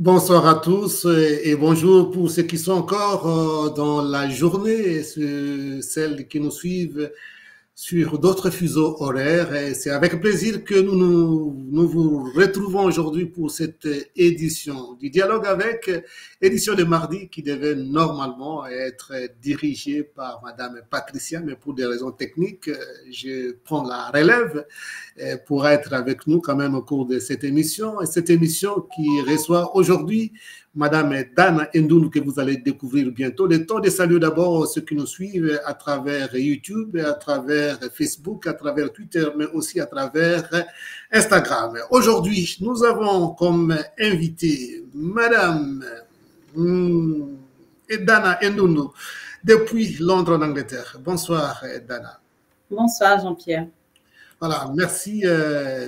Bonsoir à tous et bonjour pour ceux qui sont encore dans la journée et celles qui nous suivent sur d'autres fuseaux horaires. Et c'est avec plaisir que nous vous retrouvons aujourd'hui pour cette édition du Dialogue avec, édition de mardi qui devait normalement être dirigée par Madame Patricia, mais pour des raisons techniques, je prends la relève pour être avec nous quand même au cours de cette émission. Et cette émission qui reçoit aujourd'hui Madame Dana Ndoundou, que vous allez découvrir bientôt. Le temps de saluer d'abord ceux qui nous suivent à travers YouTube, à travers Facebook, à travers Twitter, mais aussi à travers Instagram. Aujourd'hui, nous avons comme invité Madame Dana Ndoundou depuis Londres en Angleterre. Bonsoir Dana. Bonsoir Jean-Pierre. Voilà, merci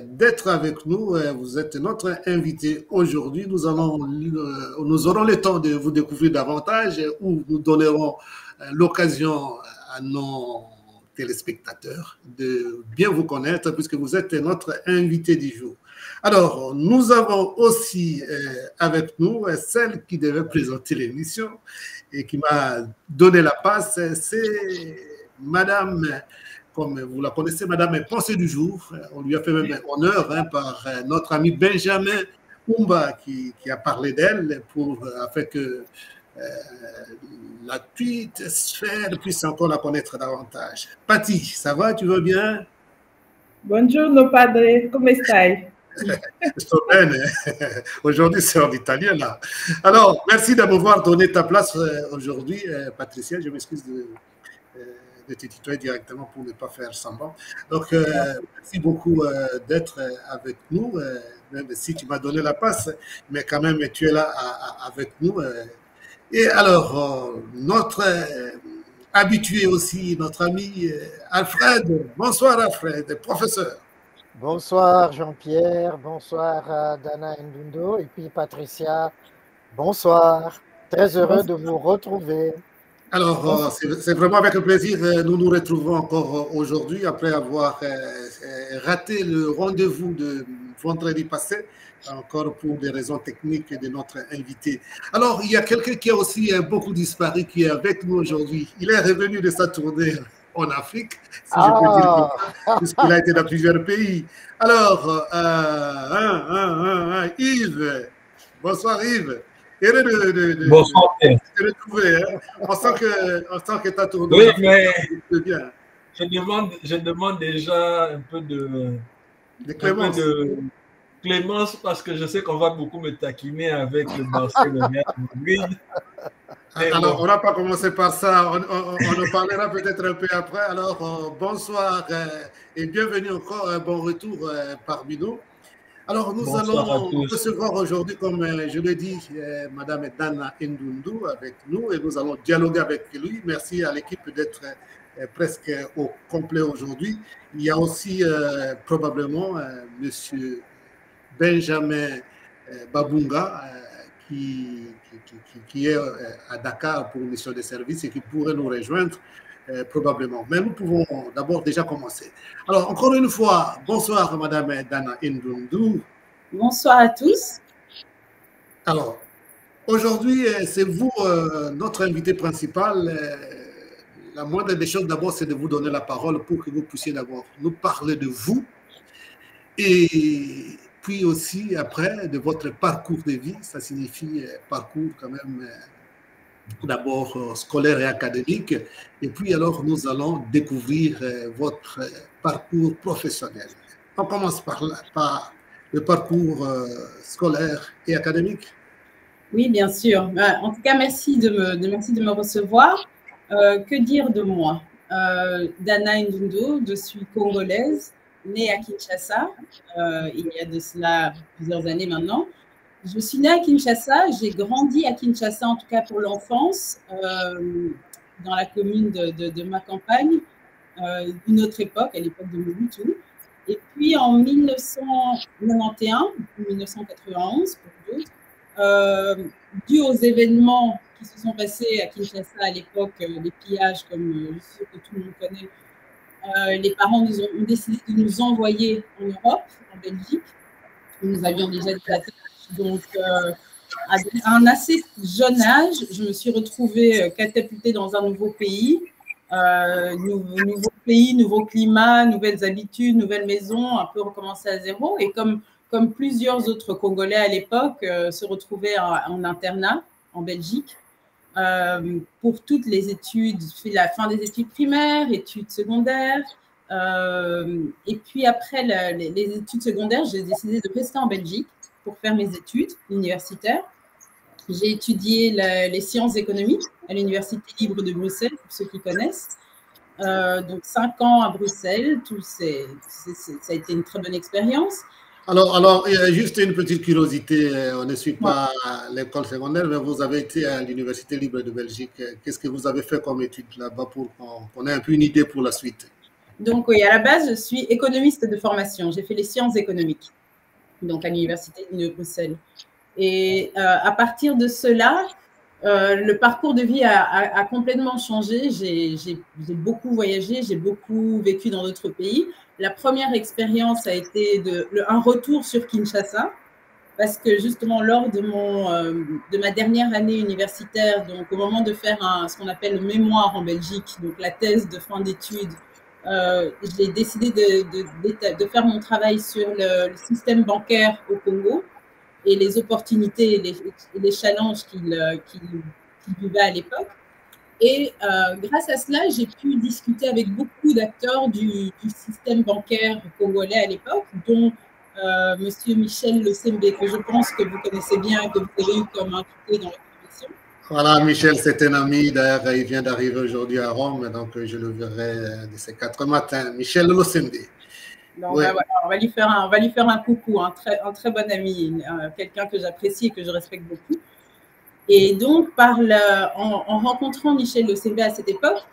d'être avec nous. Vous êtes notre invité aujourd'hui. Nous aurons le temps de vous découvrir davantage où nous donnerons l'occasion à nos téléspectateurs de bien vous connaître puisque vous êtes notre invité du jour. Alors, nous avons aussi avec nous celle qui devait présenter l'émission et qui m'a donné la passe, c'est Madame... Comme vous la connaissez, Madame Pensée du jour. On lui a fait même honneur par notre ami Benjamin Oumba qui a parlé d'elle afin que la petite sphère puisse encore la connaître davantage. Patti, ça va? Tu vas bien? Buongiorno padre, come stai? Sto bene. Aujourd'hui, c'est en italien là. Alors, merci de m'avoir donné ta place aujourd'hui, Patricia. Je m'excuse de te tutoyer directement pour ne pas faire semblant. Donc, merci beaucoup d'être avec nous, même si tu m'as donné la passe, mais quand même, tu es là avec nous. Et alors, notre habitué aussi, notre ami Alfred. Bonsoir Alfred, professeur. Bonsoir Jean-Pierre, bonsoir Dana Ndoundou et puis Patricia. Bonsoir, très heureux de vous retrouver. Alors, c'est vraiment avec plaisir que nous nous retrouvons encore aujourd'hui après avoir raté le rendez-vous de vendredi passé, encore pour des raisons techniques de notre invité. Alors, il y a quelqu'un qui a aussi beaucoup disparu, qui est avec nous aujourd'hui. Il est revenu de sa tournée en Afrique, si je peux dire comme ça, puisqu'il a été dans plusieurs pays. Alors, Yves, bonsoir Yves. Bonsoir. De retrouver, hein. On sent que tu as tourné. Oui, mais bien. Je demande déjà un peu de clémence parce que je sais qu'on va beaucoup me taquiner avec le Barcelone. Alors, on n'a pas commencé par ça. On en parlera peut-être un peu après. Alors, bonsoir et bienvenue encore. Bon retour parmi nous. Alors, nous allons recevoir aujourd'hui, comme je l'ai dit, Madame Dana Ndoundou avec nous et nous allons dialoguer avec lui. Merci à l'équipe d'être presque au complet aujourd'hui. Il y a aussi probablement Monsieur Benjamin Babunga qui est à Dakar pour une mission de service et qui pourrait nous rejoindre. Probablement. Mais nous pouvons d'abord déjà commencer. Alors, encore une fois, bonsoir Madame Dana Ndoundou. Bonsoir à tous. Alors, aujourd'hui, c'est vous notre invité principal. La moindre des choses d'abord, c'est de vous donner la parole pour que vous puissiez d'abord nous parler de vous et puis aussi après de votre parcours de vie. Ça signifie parcours quand même d'abord scolaire et académique, et puis alors nous allons découvrir votre parcours professionnel. On commence par le parcours scolaire et académique. Oui, bien sûr. En tout cas, merci de me recevoir. Que dire de moi? Dana Ndoundou, je suis congolaise, née à Kinshasa, il y a de cela plusieurs années maintenant. Je suis née à Kinshasa, j'ai grandi à Kinshasa, en tout cas pour l'enfance, dans la commune de ma campagne, une autre époque, à l'époque de Mobutu. Et puis en 1991 ou 1991, pour d'autres, dû aux événements qui se sont passés à Kinshasa à l'époque, les pillages, comme ceux que tout le monde connaît, les parents ont décidé de nous envoyer en Europe, en Belgique, où nous avions déjà des attaches. Donc, à un assez jeune âge, je me suis retrouvée catapultée dans un nouveau pays. Nouveau pays, nouveau climat, nouvelles habitudes, nouvelles maisons, un peu recommencer à zéro. Et comme plusieurs autres Congolais à l'époque, se retrouvaient en internat en Belgique pour toutes les études, la fin des études primaires, études secondaires. Et puis après les études secondaires, j'ai décidé de rester en Belgique pour faire mes études universitaires. J'ai étudié les sciences économiques à l'Université libre de Bruxelles, pour ceux qui connaissent. Donc 5 ans à Bruxelles, ça a été une très bonne expérience. Alors, juste une petite curiosité, on ne suit pas l'école secondaire, mais vous avez été à l'Université libre de Belgique. Qu'est-ce que vous avez fait comme étude là-bas pour qu'on ait un peu une idée pour la suite? Donc oui, à la base, je suis économiste de formation. J'ai fait les sciences économiques, donc à l'Université de Bruxelles. Et à partir de cela, le parcours de vie a complètement changé. J'ai beaucoup voyagé, j'ai beaucoup vécu dans d'autres pays. La première expérience a été un retour sur Kinshasa, parce que justement, lors de ma dernière année universitaire, donc au moment de faire ce qu'on appelle le mémoire en Belgique, donc la thèse de fin d'études, j'ai décidé de faire mon travail sur le système bancaire au Congo et les opportunités et les challenges qu'il vivait à l'époque. Et grâce à cela, j'ai pu discuter avec beaucoup d'acteurs du système bancaire congolais à l'époque, dont Monsieur Michel Losembe, que je pense que vous connaissez bien, que vous avez eu comme invité dans la commission. Voilà, Michel, c'est un ami. D'ailleurs, il vient d'arriver aujourd'hui à Rome, donc je le verrai de ces 4 matins. Michel Losembe. Donc, ouais. Voilà, on va lui faire un coucou, un très bon ami, quelqu'un que j'apprécie et que je respecte beaucoup. Et donc, en rencontrant Michel Losembe à cette époque,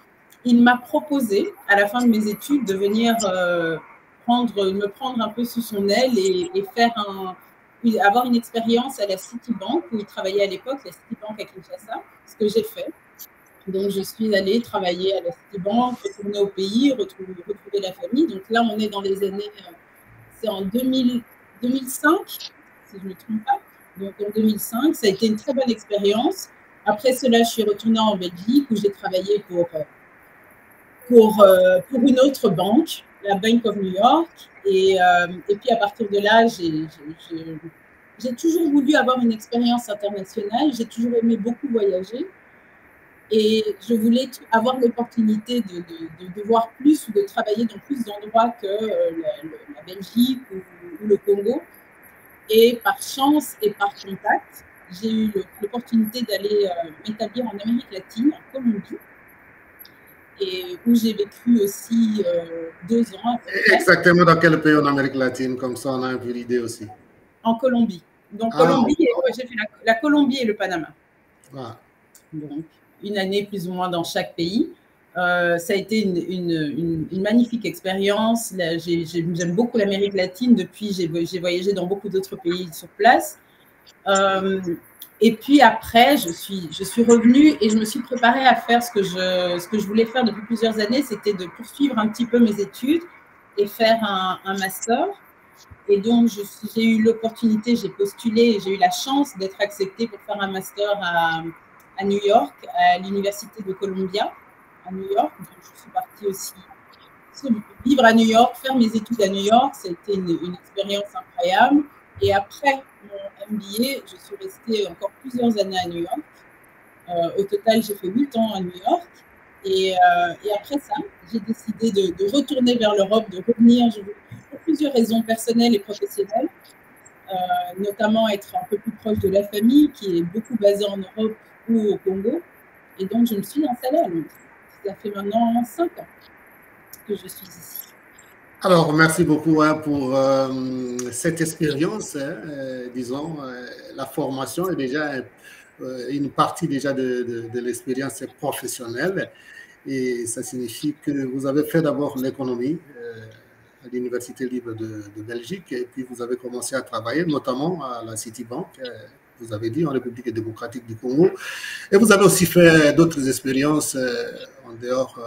il m'a proposé, à la fin de mes études, de venir me prendre un peu sous son aile et avoir une expérience à la Citibank, où il travaillait à l'époque, la Citibank à Kinshasa, ce que j'ai fait. Donc, je suis allée travailler à la Citibank, retourner au pays, retrouver la famille. Donc là, on est dans les années, c'est en 2005, si je ne me trompe pas. Donc en 2005, ça a été une très bonne expérience. Après cela, je suis retournée en Belgique où j'ai travaillé pour une autre banque, la Bank of New York. Et puis à partir de là, j'ai toujours voulu avoir une expérience internationale. J'ai toujours aimé beaucoup voyager. Et je voulais avoir l'opportunité de voir plus ou de travailler dans plus d'endroits que la Belgique ou le Congo. Et par chance et par contact, j'ai eu l'opportunité d'aller m'établir en Amérique latine, en Colombie, et où j'ai vécu aussi 2 ans. Exactement dans quel pays en Amérique latine? Comme ça, on a un peu l'idée aussi. En Colombie. Donc, Colombie, j'ai fait la Colombie et le Panama. Ah. Donc, une année plus ou moins dans chaque pays. Ça a été une magnifique expérience. J'aime beaucoup l'Amérique latine. Depuis, j'ai voyagé dans beaucoup d'autres pays sur place. Et puis après, je suis revenue et je me suis préparée à faire ce que je voulais faire depuis plusieurs années, c'était de poursuivre un petit peu mes études et faire un master. Et donc, j'ai eu l'opportunité, j'ai postulé et j'ai eu la chance d'être acceptée pour faire un master à New York, à l'Université de Columbia, à New York. Donc, je suis partie aussi vivre à New York, faire mes études à New York. Ça a été une expérience incroyable. Et après mon MBA, je suis restée encore plusieurs années à New York. Au total, j'ai fait 8 ans à New York. Et après ça, j'ai décidé de retourner vers l'Europe, de revenir pour plusieurs raisons personnelles et professionnelles, notamment être un peu plus proche de la famille qui est beaucoup basée en Europe ou au Congo. Et donc, je me suis installée à Londres. Ça fait maintenant 5 ans que je suis ici. Alors, merci beaucoup pour cette expérience. Disons, la formation est déjà une partie déjà de l'expérience professionnelle. Et ça signifie que vous avez fait d'abord l'économie à l'Université libre de Belgique et puis vous avez commencé à travailler notamment à la Citibank, vous avez dit, en République démocratique du Congo. Et vous avez aussi fait d'autres expériences en dehors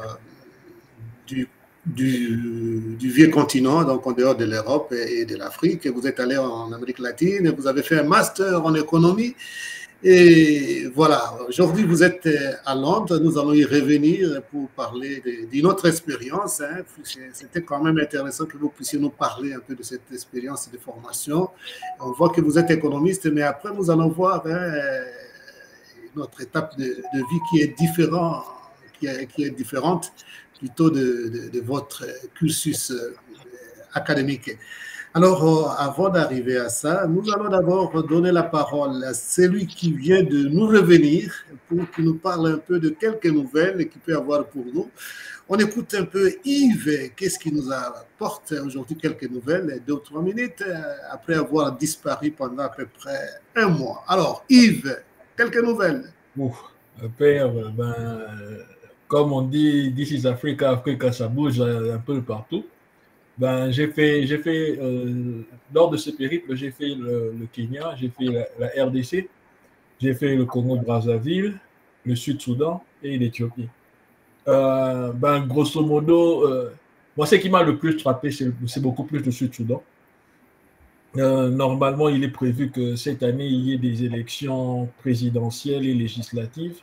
du du vieux continent, donc en dehors de l'Europe et de l'Afrique. Vous êtes allé en Amérique latine, vous avez fait un master en économie. Et voilà, aujourd'hui vous êtes à Londres, nous allons y revenir pour parler d'une autre expérience. Hein. C'était quand même intéressant que vous puissiez nous parler un peu de cette expérience de formation. On voit que vous êtes économiste, mais après nous allons voir notre étape de vie qui est différente, qui est différente plutôt de votre cursus académique. Alors, avant d'arriver à ça, nous allons d'abord donner la parole à celui qui vient de nous revenir pour qu'il nous parle un peu de quelques nouvelles qu'il peut avoir pour nous. On écoute un peu Yves, qu'est-ce qui nous apporte aujourd'hui quelques nouvelles, 2 ou 3 minutes, après avoir disparu pendant à peu près 1 mois. Alors, Yves, quelques nouvelles. Père, comme on dit, this is Africa, Africa, ça bouge un peu partout. J'ai fait lors de ce périple, j'ai fait le Kenya, j'ai fait la RDC, j'ai fait le Congo-Brazzaville, le Sud-Soudan et l'Éthiopie. Grosso modo, moi, ce qui m'a le plus frappé, c'est beaucoup plus le Sud-Soudan. Normalement, il est prévu que cette année, il y ait des élections présidentielles et législatives.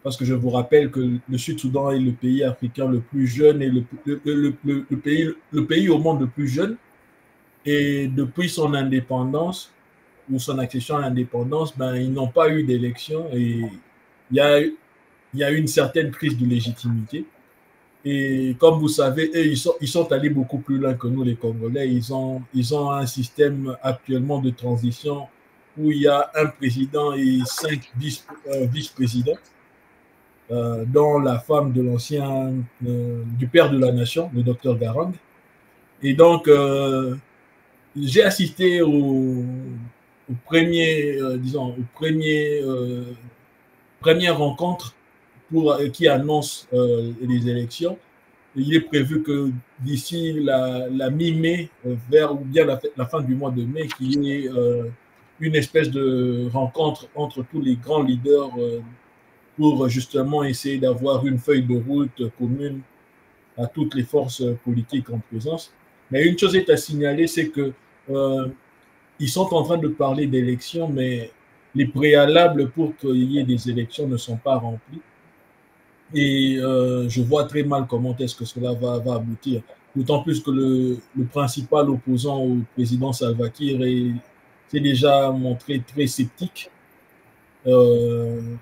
Parce que je vous rappelle que le Sud-Soudan est le pays africain le plus jeune et le pays au monde le plus jeune. Et depuis son indépendance ou son accession à l'indépendance, ils n'ont pas eu d'élection et il y a une certaine crise de légitimité. Et comme vous savez, eux, ils sont allés beaucoup plus loin que nous, les Congolais. Ils ont un système actuellement de transition où il y a un président et 5 vice-présidents. Dont la femme de du père de la nation, le docteur Garang. Et donc, j'ai assisté première rencontre qui annonce les élections. Et il est prévu que d'ici la mi-mai, ou bien la fin du mois de mai, qu'il y ait une espèce de rencontre entre tous les grands leaders pour justement essayer d'avoir une feuille de route commune à toutes les forces politiques en présence. Mais une chose est à signaler, c'est que ils sont en train de parler d'élections, mais les préalables pour qu'il y ait des élections ne sont pas remplis. Et je vois très mal comment est-ce que cela va aboutir. D'autant plus que le principal opposant au président Salva Kiir s'est déjà montré très sceptique.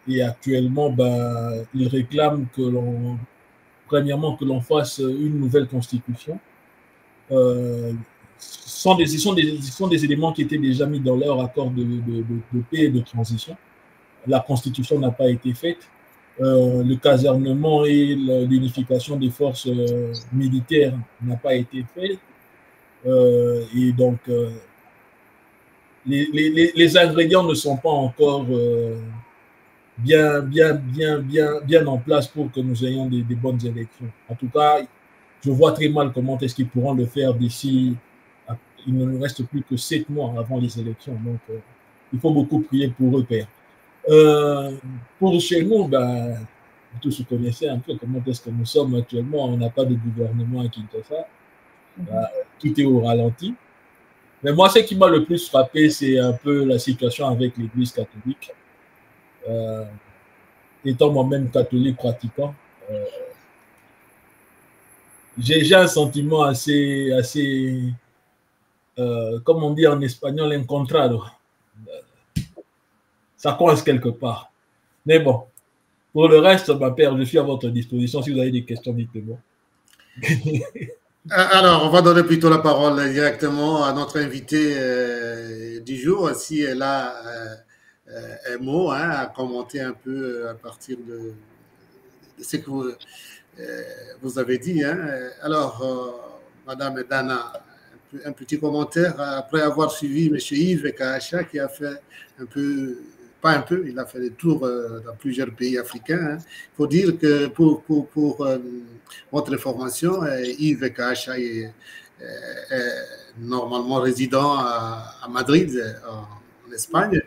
Et actuellement, il réclame premièrement que l'on fasse une nouvelle constitution. Ce sont des éléments qui étaient déjà mis dans leur accord de paix et de transition. La constitution n'a pas été faite. Le casernement et l'unification des forces militaires n'a pas été fait. Et donc, les ingrédients ne sont pas encore bien en place pour que nous ayons des bonnes élections. En tout cas, je vois très mal comment est-ce qu'ils pourront le faire d'ici. Il ne nous reste plus que 7 mois avant les élections. Donc, il faut beaucoup prier pour eux, Père. Pour chez nous, vous tous connaissez un peu comment est-ce que nous sommes actuellement. On n'a pas de gouvernement à Kinshasa. Tout est au ralenti. Mais moi, ce qui m'a le plus frappé, c'est un peu la situation avec l'Église catholique. Étant moi-même catholique pratiquant, j'ai un sentiment assez comme on dit en espagnol, encontrado. Ça coince quelque part. Mais bon, pour le reste, ma père, je suis à votre disposition. Si vous avez des questions, dites-moi. Alors, on va donner plutôt la parole directement à notre invité du jour, si elle a un mot à commenter un peu à partir de ce que vous avez dit. Alors, Madame Dana, un petit commentaire après avoir suivi M. Yves Kahacha qui a fait il a fait des tours dans plusieurs pays africains. Il faut dire que pour votre information, Yves Kahacha est normalement résident à Madrid, en Espagne,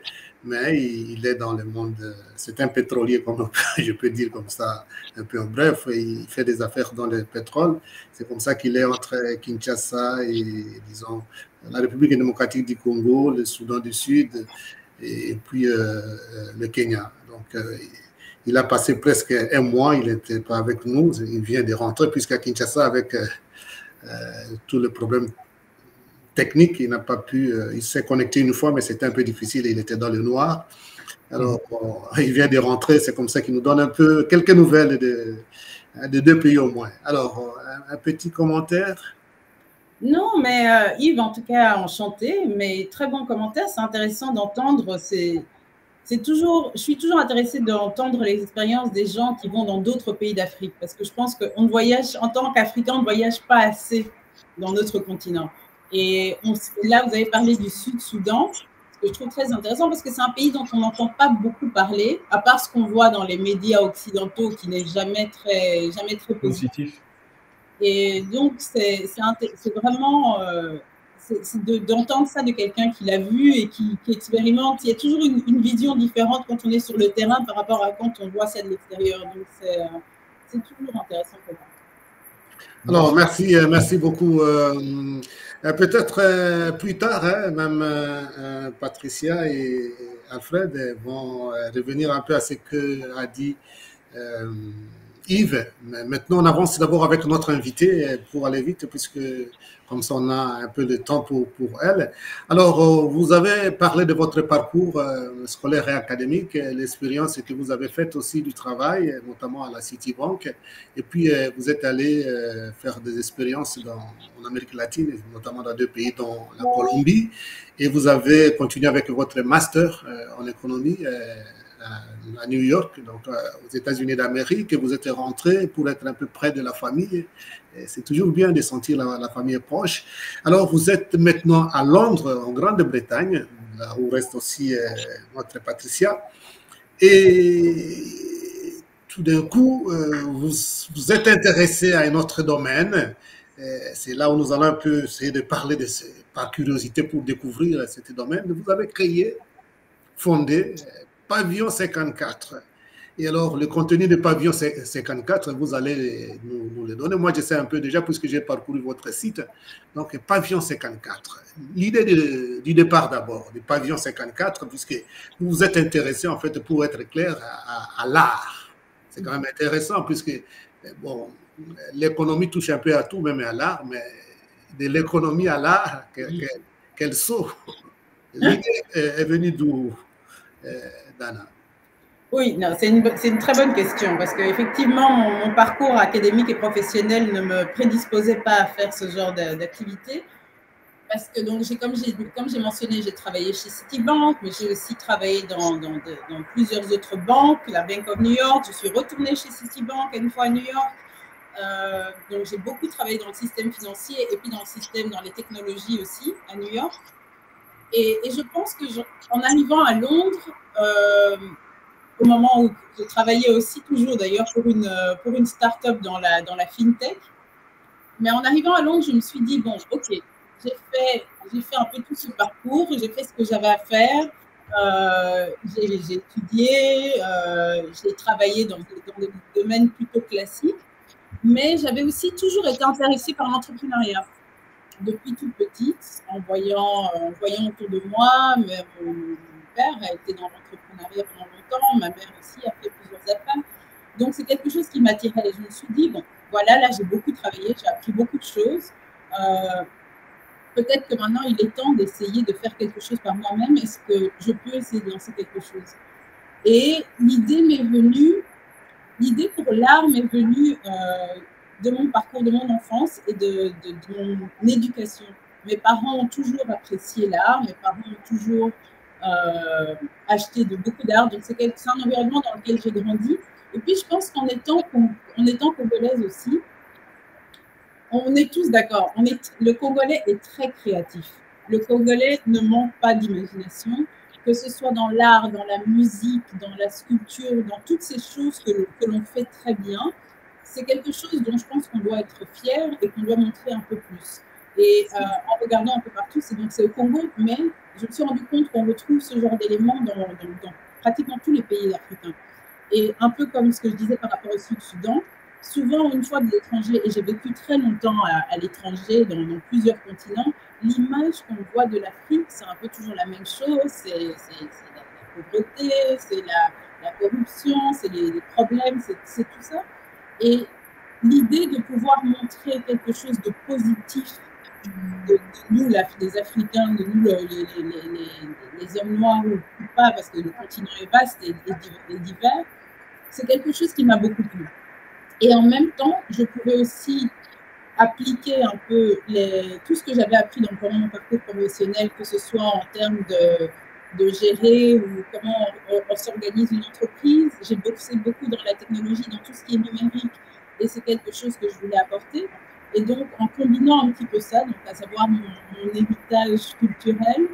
mais il est dans le monde, c'est un pétrolier, comme je peux dire comme ça, un peu en bref, il fait des affaires dans le pétrole. C'est comme ça qu'il est entre Kinshasa et, disons, la République démocratique du Congo, le Soudan du Sud et puis le Kenya. Donc, il a passé presque un mois, il n'était pas avec nous, il vient de rentrer, puisqu'à Kinshasa, avec tout le problème technique, il n'a pas pu, il s'est connecté une fois, mais c'était un peu difficile, il était dans le noir. Alors, il vient de rentrer, c'est comme ça qu'il nous donne un peu quelques nouvelles de deux pays au moins. Alors, un petit commentaire? Non, mais Yves, en tout cas, enchanté, mais très bon commentaire, c'est intéressant d'entendre, je suis toujours intéressée d'entendre les expériences des gens qui vont dans d'autres pays d'Afrique, parce que je pense qu'on voyage, en tant qu'Africain, on ne voyage pas assez dans notre continent. Et là, vous avez parlé du Sud-Soudan, ce que je trouve très intéressant, parce que c'est un pays dont on n'entend pas beaucoup parler, à part ce qu'on voit dans les médias occidentaux, qui n'est jamais très positif. Et donc, c'est vraiment... d'entendre ça de quelqu'un qui l'a vu et qui expérimente. Il y a toujours une vision différente quand on est sur le terrain par rapport à quand on voit ça de l'extérieur. Donc, c'est toujours intéressant pour moi. Alors, merci beaucoup. Peut-être plus tard, hein, même Patricia et Alfred vont revenir un peu à ce qu'a dit Yves. Mais maintenant, on avance d'abord avec notre invité pour aller vite, puisque comme ça, on a un peu de temps pour elle. Alors, vous avez parlé de votre parcours scolaire et académique, l'expérience que vous avez faite aussi du travail, notamment à la Citibank. Et puis, vous êtes allé faire des expériences en Amérique latine, notamment dans deux pays, dont la Colombie. Et vous avez continué avec votre master en économie à New York, donc aux États-Unis d'Amérique, et vous êtes rentré pour être un peu près de la famille. C'est toujours bien de sentir la famille proche. Alors, vous êtes maintenant à Londres, en Grande-Bretagne, là où reste aussi notre Patricia. Et tout d'un coup, vous êtes intéressé à un autre domaine. C'est là où nous allons un peu essayer de parler par curiosité pour découvrir ce domaine. Vous avez fondé Pavillon 54. Et alors, le contenu de Pavillon 54, vous allez nous le donner. Moi, je sais un peu déjà, puisque j'ai parcouru votre site. Donc, Pavillon 54. L'idée du départ d'abord, du Pavillon 54, puisque vous vous êtes intéressé, en fait, pour être clair, à l'art. C'est quand même intéressant, puisque, bon, l'économie touche un peu à tout, même à l'art, mais de l'économie à l'art, quel saut. L'idée est venue d'où, Dana? Oui, c'est une très bonne question, parce qu'effectivement, mon parcours académique et professionnel ne me prédisposait pas à faire ce genre d'activité. Parce que, donc, comme j'ai mentionné, j'ai travaillé chez Citibank, mais j'ai aussi travaillé dans plusieurs autres banques, la Bank of New York. Je suis retournée chez Citibank une fois à New York. Donc, j'ai beaucoup travaillé dans le système financier et puis dans les technologies aussi à New York. Et je pense qu'en arrivant à Londres, au moment où je travaillais aussi toujours d'ailleurs pour une start-up dans la fintech. Mais en arrivant à Londres, je me suis dit, bon, ok, j'ai fait un peu tout ce parcours, j'ai fait ce que j'avais à faire, j'ai étudié, j'ai travaillé dans des domaines plutôt classiques, mais j'avais aussi toujours été intéressée par l'entrepreneuriat. Depuis toute petite, en voyant autour de moi, mon père a été dans l'entrepreneuriat pendant longtemps, ma mère aussi a fait plusieurs affaires. Donc, c'est quelque chose qui m'attirait. Je me suis dit, bon, voilà, là, j'ai beaucoup travaillé, j'ai appris beaucoup de choses. Peut-être que maintenant, il est temps d'essayer de faire quelque chose par moi-même. Est-ce que je peux essayer de lancer quelque chose? Et l'idée pour l'art m'est venue de mon parcours, de mon enfance et de mon éducation. Mes parents ont toujours apprécié l'art, mes parents ont toujours acheté beaucoup d'art. Donc, c'est un environnement dans lequel j'ai grandi. Et puis, je pense qu'en étant congolaise aussi, on est tous d'accord. Le Congolais est très créatif. Le Congolais ne manque pas d'imagination, que ce soit dans l'art, dans la musique, dans la sculpture, dans toutes ces choses que l'on fait très bien. C'est quelque chose dont je pense qu'on doit être fier et qu'on doit montrer un peu plus. Et en regardant un peu partout, c'est au Congo, mais je me suis rendu compte qu'on retrouve ce genre d'éléments dans pratiquement tous les pays africains. Et un peu comme ce que je disais par rapport au Sud-Soudan, souvent, une fois de l'étranger, et j'ai vécu très longtemps à l'étranger, dans plusieurs continents, l'image qu'on voit de l'Afrique, c'est un peu toujours la même chose, c'est la pauvreté, c'est la corruption, c'est les problèmes, c'est tout ça. Et l'idée de pouvoir montrer quelque chose de positif de nous, les Africains, de nous, les hommes noirs ou pas, parce que le continent est vaste et divers, c'est quelque chose qui m'a beaucoup plu. Et en même temps, je pouvais aussi appliquer un peu tout ce que j'avais appris pendant mon parcours professionnel, que ce soit en termes de gérer ou comment on s'organise une entreprise. J'ai bossé beaucoup dans la technologie, dans tout ce qui est numérique, et c'est quelque chose que je voulais apporter. Et donc, en combinant un petit peu ça, donc à savoir mon héritage culturel,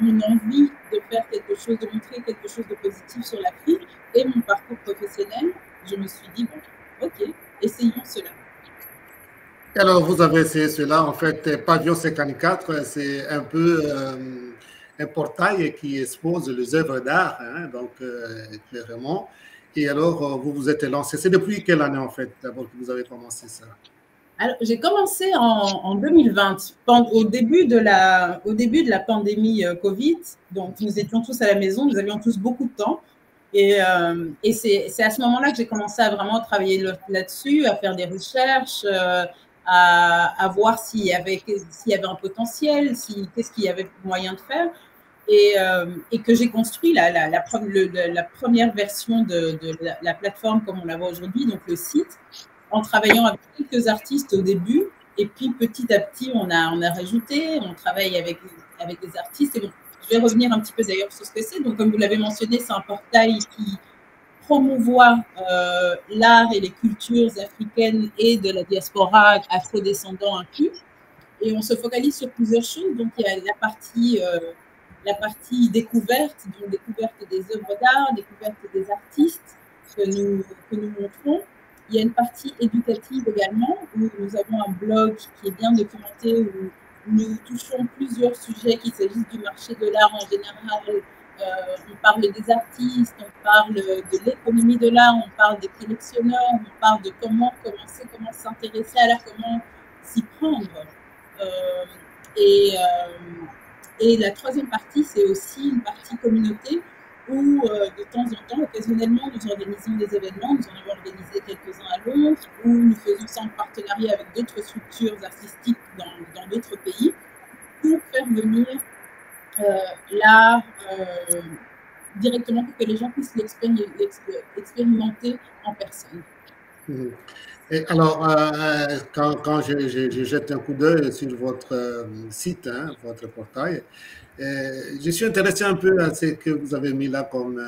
mon envie de faire quelque chose, de montrer quelque chose de positif sur l'Afrique et mon parcours professionnel, je me suis dit, bon, ok, essayons cela. Alors, vous avez essayé cela, en fait, Pavillon 54, c'est un peu un portail qui expose les œuvres d'art, hein, donc clairement. Et alors, vous vous êtes lancé. C'est depuis quelle année, en fait, d'abord que vous avez commencé ça? Alors, j'ai commencé en 2020, au début de la pandémie Covid. Donc, nous étions tous à la maison, nous avions tous beaucoup de temps. Et c'est à ce moment-là que j'ai commencé à vraiment travailler là-dessus, à faire des recherches, à voir s'il y avait un potentiel, qu'est-ce qu'il y avait moyen de faire. Et que j'ai construit la première version de la plateforme comme on la voit aujourd'hui, donc le site, en travaillant avec quelques artistes au début. Et puis, petit à petit, on a rajouté, on travaille avec des artistes. Et donc, je vais revenir un petit peu d'ailleurs sur ce que c'est. Donc, comme vous l'avez mentionné, c'est un portail qui promouvoit l'art et les cultures africaines et de la diaspora afro-descendants inclus. Et on se focalise sur plusieurs choses. Donc, il y a la partie découverte, donc découverte des œuvres d'art, découverte des artistes que nous montrons. Il y a une partie éducative également, où nous avons un blog qui est bien documenté, où nous touchons plusieurs sujets, qu'il s'agisse du marché de l'art en général. On parle des artistes, on parle de l'économie de l'art, on parle des collectionneurs, on parle de comment commencer, comment s'intéresser à l'art, comment s'y prendre. Et la troisième partie, c'est aussi une partie communauté où de temps en temps, occasionnellement, nous organisons des événements. Nous en avons organisé quelques-uns à Londres, où nous faisons ça en partenariat avec d'autres structures artistiques dans d'autres pays pour faire venir l'art directement pour que les gens puissent l'expérimenter en personne. Et alors, quand je jette un coup d'œil sur votre site, hein, votre portail, je suis intéressé un peu à ce que vous avez mis là comme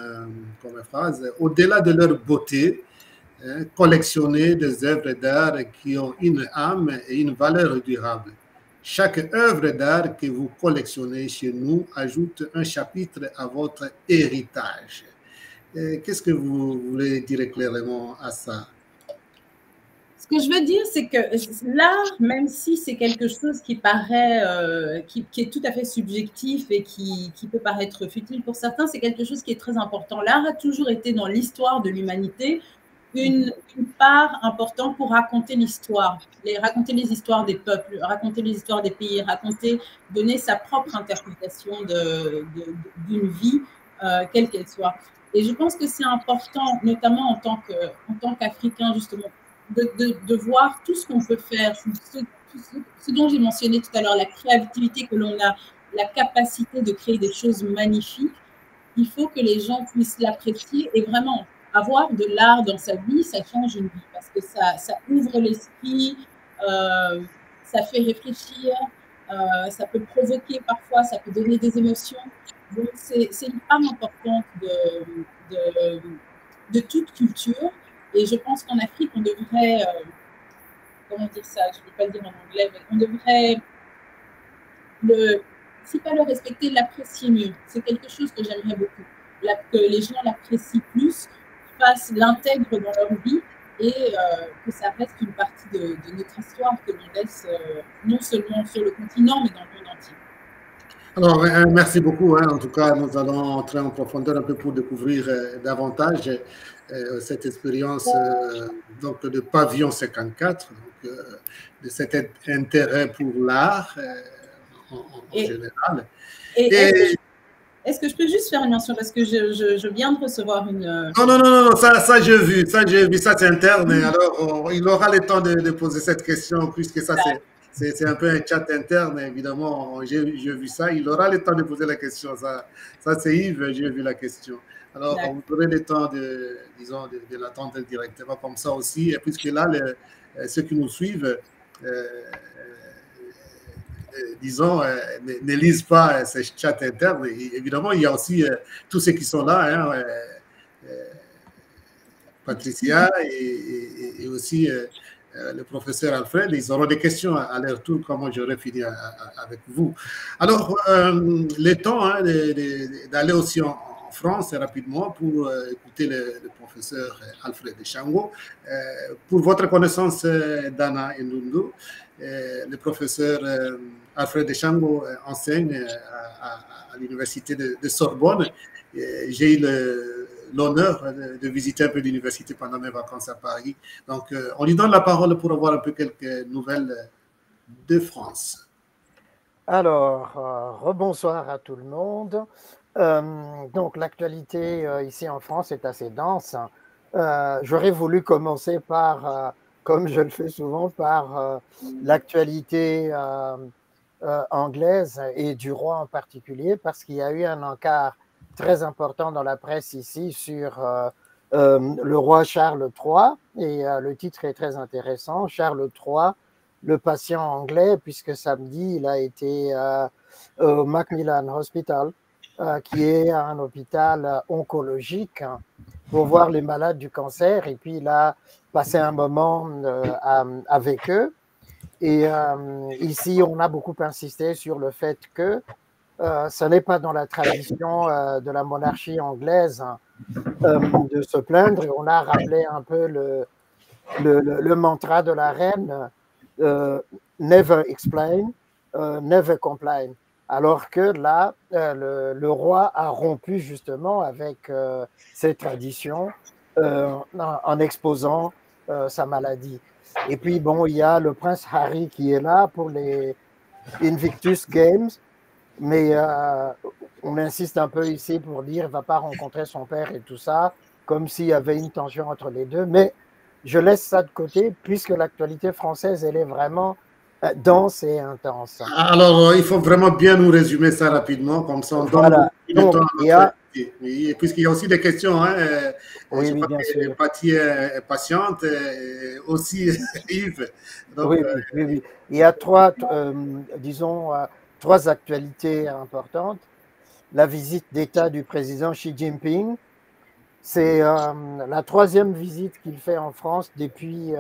phrase. Au-delà de leur beauté, collectionner des œuvres d'art qui ont une âme et une valeur durable. Chaque œuvre d'art que vous collectionnez chez nous ajoute un chapitre à votre héritage. Qu'est-ce que vous voulez dire clairement à ça? Ce que je veux dire, c'est que l'art, même si c'est quelque chose qui paraît, qui est tout à fait subjectif et qui peut paraître futile pour certains, c'est quelque chose qui est très important. L'art a toujours été dans l'histoire de l'humanité une part importante pour raconter l'histoire, raconter les histoires des peuples, raconter les histoires des pays, donner sa propre interprétation d'une vie, quelle qu'elle soit. Et je pense que c'est important, notamment en tant qu'Africain, justement, de voir tout ce qu'on peut faire, ce dont j'ai mentionné tout à l'heure, la créativité que l'on a, la capacité de créer des choses magnifiques. Il faut que les gens puissent l'apprécier et vraiment avoir de l'art dans sa vie, ça change une vie parce que ça ouvre l'esprit, ça fait réfléchir, ça peut provoquer parfois, ça peut donner des émotions. Donc, c'est une part importante de toute culture. Et je pense qu'en Afrique, on devrait, comment dire ça, je ne vais pas le dire en anglais, mais on devrait, si pas le respecter, l'apprécier mieux. C'est quelque chose que j'aimerais beaucoup, que les gens l'apprécient plus, l'intègrent dans leur vie et que ça reste une partie de notre histoire que l'on laisse non seulement sur le continent, mais dans le monde entier. Alors, merci beaucoup. En tout cas, nous allons entrer en profondeur un peu pour découvrir davantage cette expérience donc de Pavillon 54, donc, de cet intérêt pour l'art en général. Est-ce que je peux juste faire une mention parce que je viens de recevoir une… Non, ça j'ai vu, ça c'est interne. Alors, il aura le temps de poser cette question puisque ça c'est un peu un chat interne, évidemment. J'ai vu ça. Il aura le temps de poser la question. Ça c'est Yves, j'ai vu la question. Alors, on aurait le temps de l'attendre directement comme ça aussi. Et puisque là, ceux qui nous suivent, disons, ne lisent pas ces chats internes. Et évidemment, il y a aussi tous ceux qui sont là, Patricia et aussi le professeur Alfred, ils auront des questions à leur tour, comment j'aurais fini avec vous. Alors, le temps d'aller aussi en France rapidement pour écouter le professeur Alfred Echango. Pour votre connaissance d'Anna Ndoundou, le professeur Alfred Echango enseigne à l'université de Sorbonne. J'ai eu l'honneur de visiter un peu l'université pendant mes vacances à Paris. Donc, on lui donne la parole pour avoir un peu quelques nouvelles de France. Alors, rebonsoir à tout le monde. Donc, l'actualité ici en France est assez dense. J'aurais voulu commencer par, comme je le fais souvent, par l'actualité anglaise et du roi en particulier, parce qu'il y a eu un encart très important dans la presse ici sur le roi Charles III, et le titre est très intéressant, Charles III, le patient anglais, puisque samedi, il a été au Macmillan Hospital, qui est un hôpital oncologique pour voir les malades du cancer, et puis il a passé un moment avec eux. Et ici, on a beaucoup insisté sur le fait que ce n'est pas dans la tradition de la monarchie anglaise de se plaindre. Et on a rappelé un peu le mantra de la reine, never explain, never complain. Alors que là, le roi a rompu justement avec ces traditions en exposant sa maladie. Et puis, bon, il y a le prince Harry qui est là pour les Invictus Games, mais on insiste un peu ici pour dire qu'il ne va pas rencontrer son père et tout ça, comme s'il y avait une tension entre les deux. Mais je laisse ça de côté, puisque l'actualité française, elle est vraiment dense et intense. Alors, il faut vraiment bien nous résumer ça rapidement, comme ça on donne le temps à notre oui, puisqu'il y a aussi des questions. Oui, bien sûr. Patty est patiente, aussi Yves. Donc, oui. Il y a trois actualités importantes. La visite d'État du président Xi Jinping. C'est la troisième visite qu'il fait en France depuis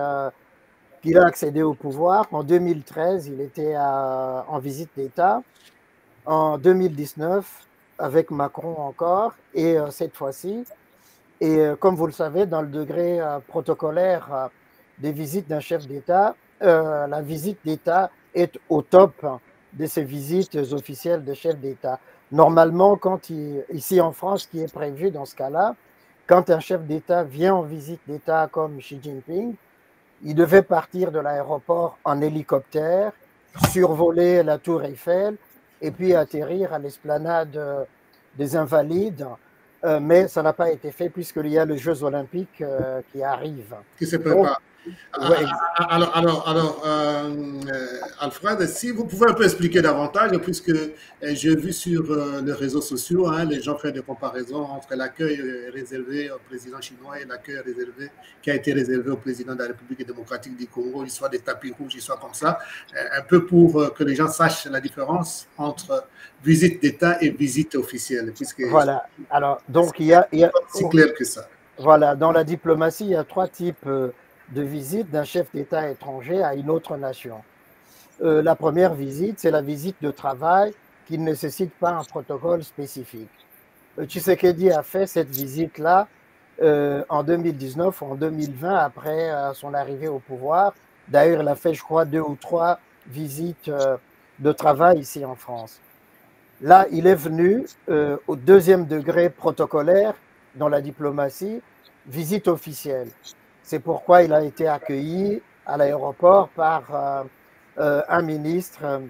qu'il a accédé au pouvoir. En 2013, il était en visite d'État. En 2019, avec Macron encore, et cette fois-ci. Et comme vous le savez, dans le degré protocolaire des visites d'un chef d'État, la visite d'État est au top de ces visites officielles de chef d'État. Normalement, ici en France, ce qui est prévu dans ce cas-là, quand un chef d'État vient en visite d'État comme Xi Jinping, il devait partir de l'aéroport en hélicoptère, survoler la tour Eiffel et puis atterrir à l'esplanade des Invalides. Mais ça n'a pas été fait puisqu'il y a les Jeux Olympiques qui arrivent. Qui se préparent. Alors, Alfred, si vous pouvez un peu expliquer davantage, puisque j'ai vu sur les réseaux sociaux, les gens font des comparaisons entre l'accueil réservé au président chinois et l'accueil qui a été réservé au président de la République démocratique du Congo, histoire des tapis rouges, histoire comme ça, un peu pour que les gens sachent la différence entre visite d'État et visite officielle. Puisque voilà. Alors, donc, il y a si clair que ça. Voilà. Dans la diplomatie, il y a trois types de visite d'un chef d'État étranger à une autre nation. La première visite, c'est la visite de travail qui ne nécessite pas un protocole spécifique. Tshisekedi a fait cette visite-là en 2019 ou en 2020 après son arrivée au pouvoir. D'ailleurs, il a fait, je crois, 2 ou 3 visites de travail ici en France. Là, il est venu au 2e degré protocolaire dans la diplomatie, visite officielle. C'est pourquoi il a été accueilli à l'aéroport par un ministre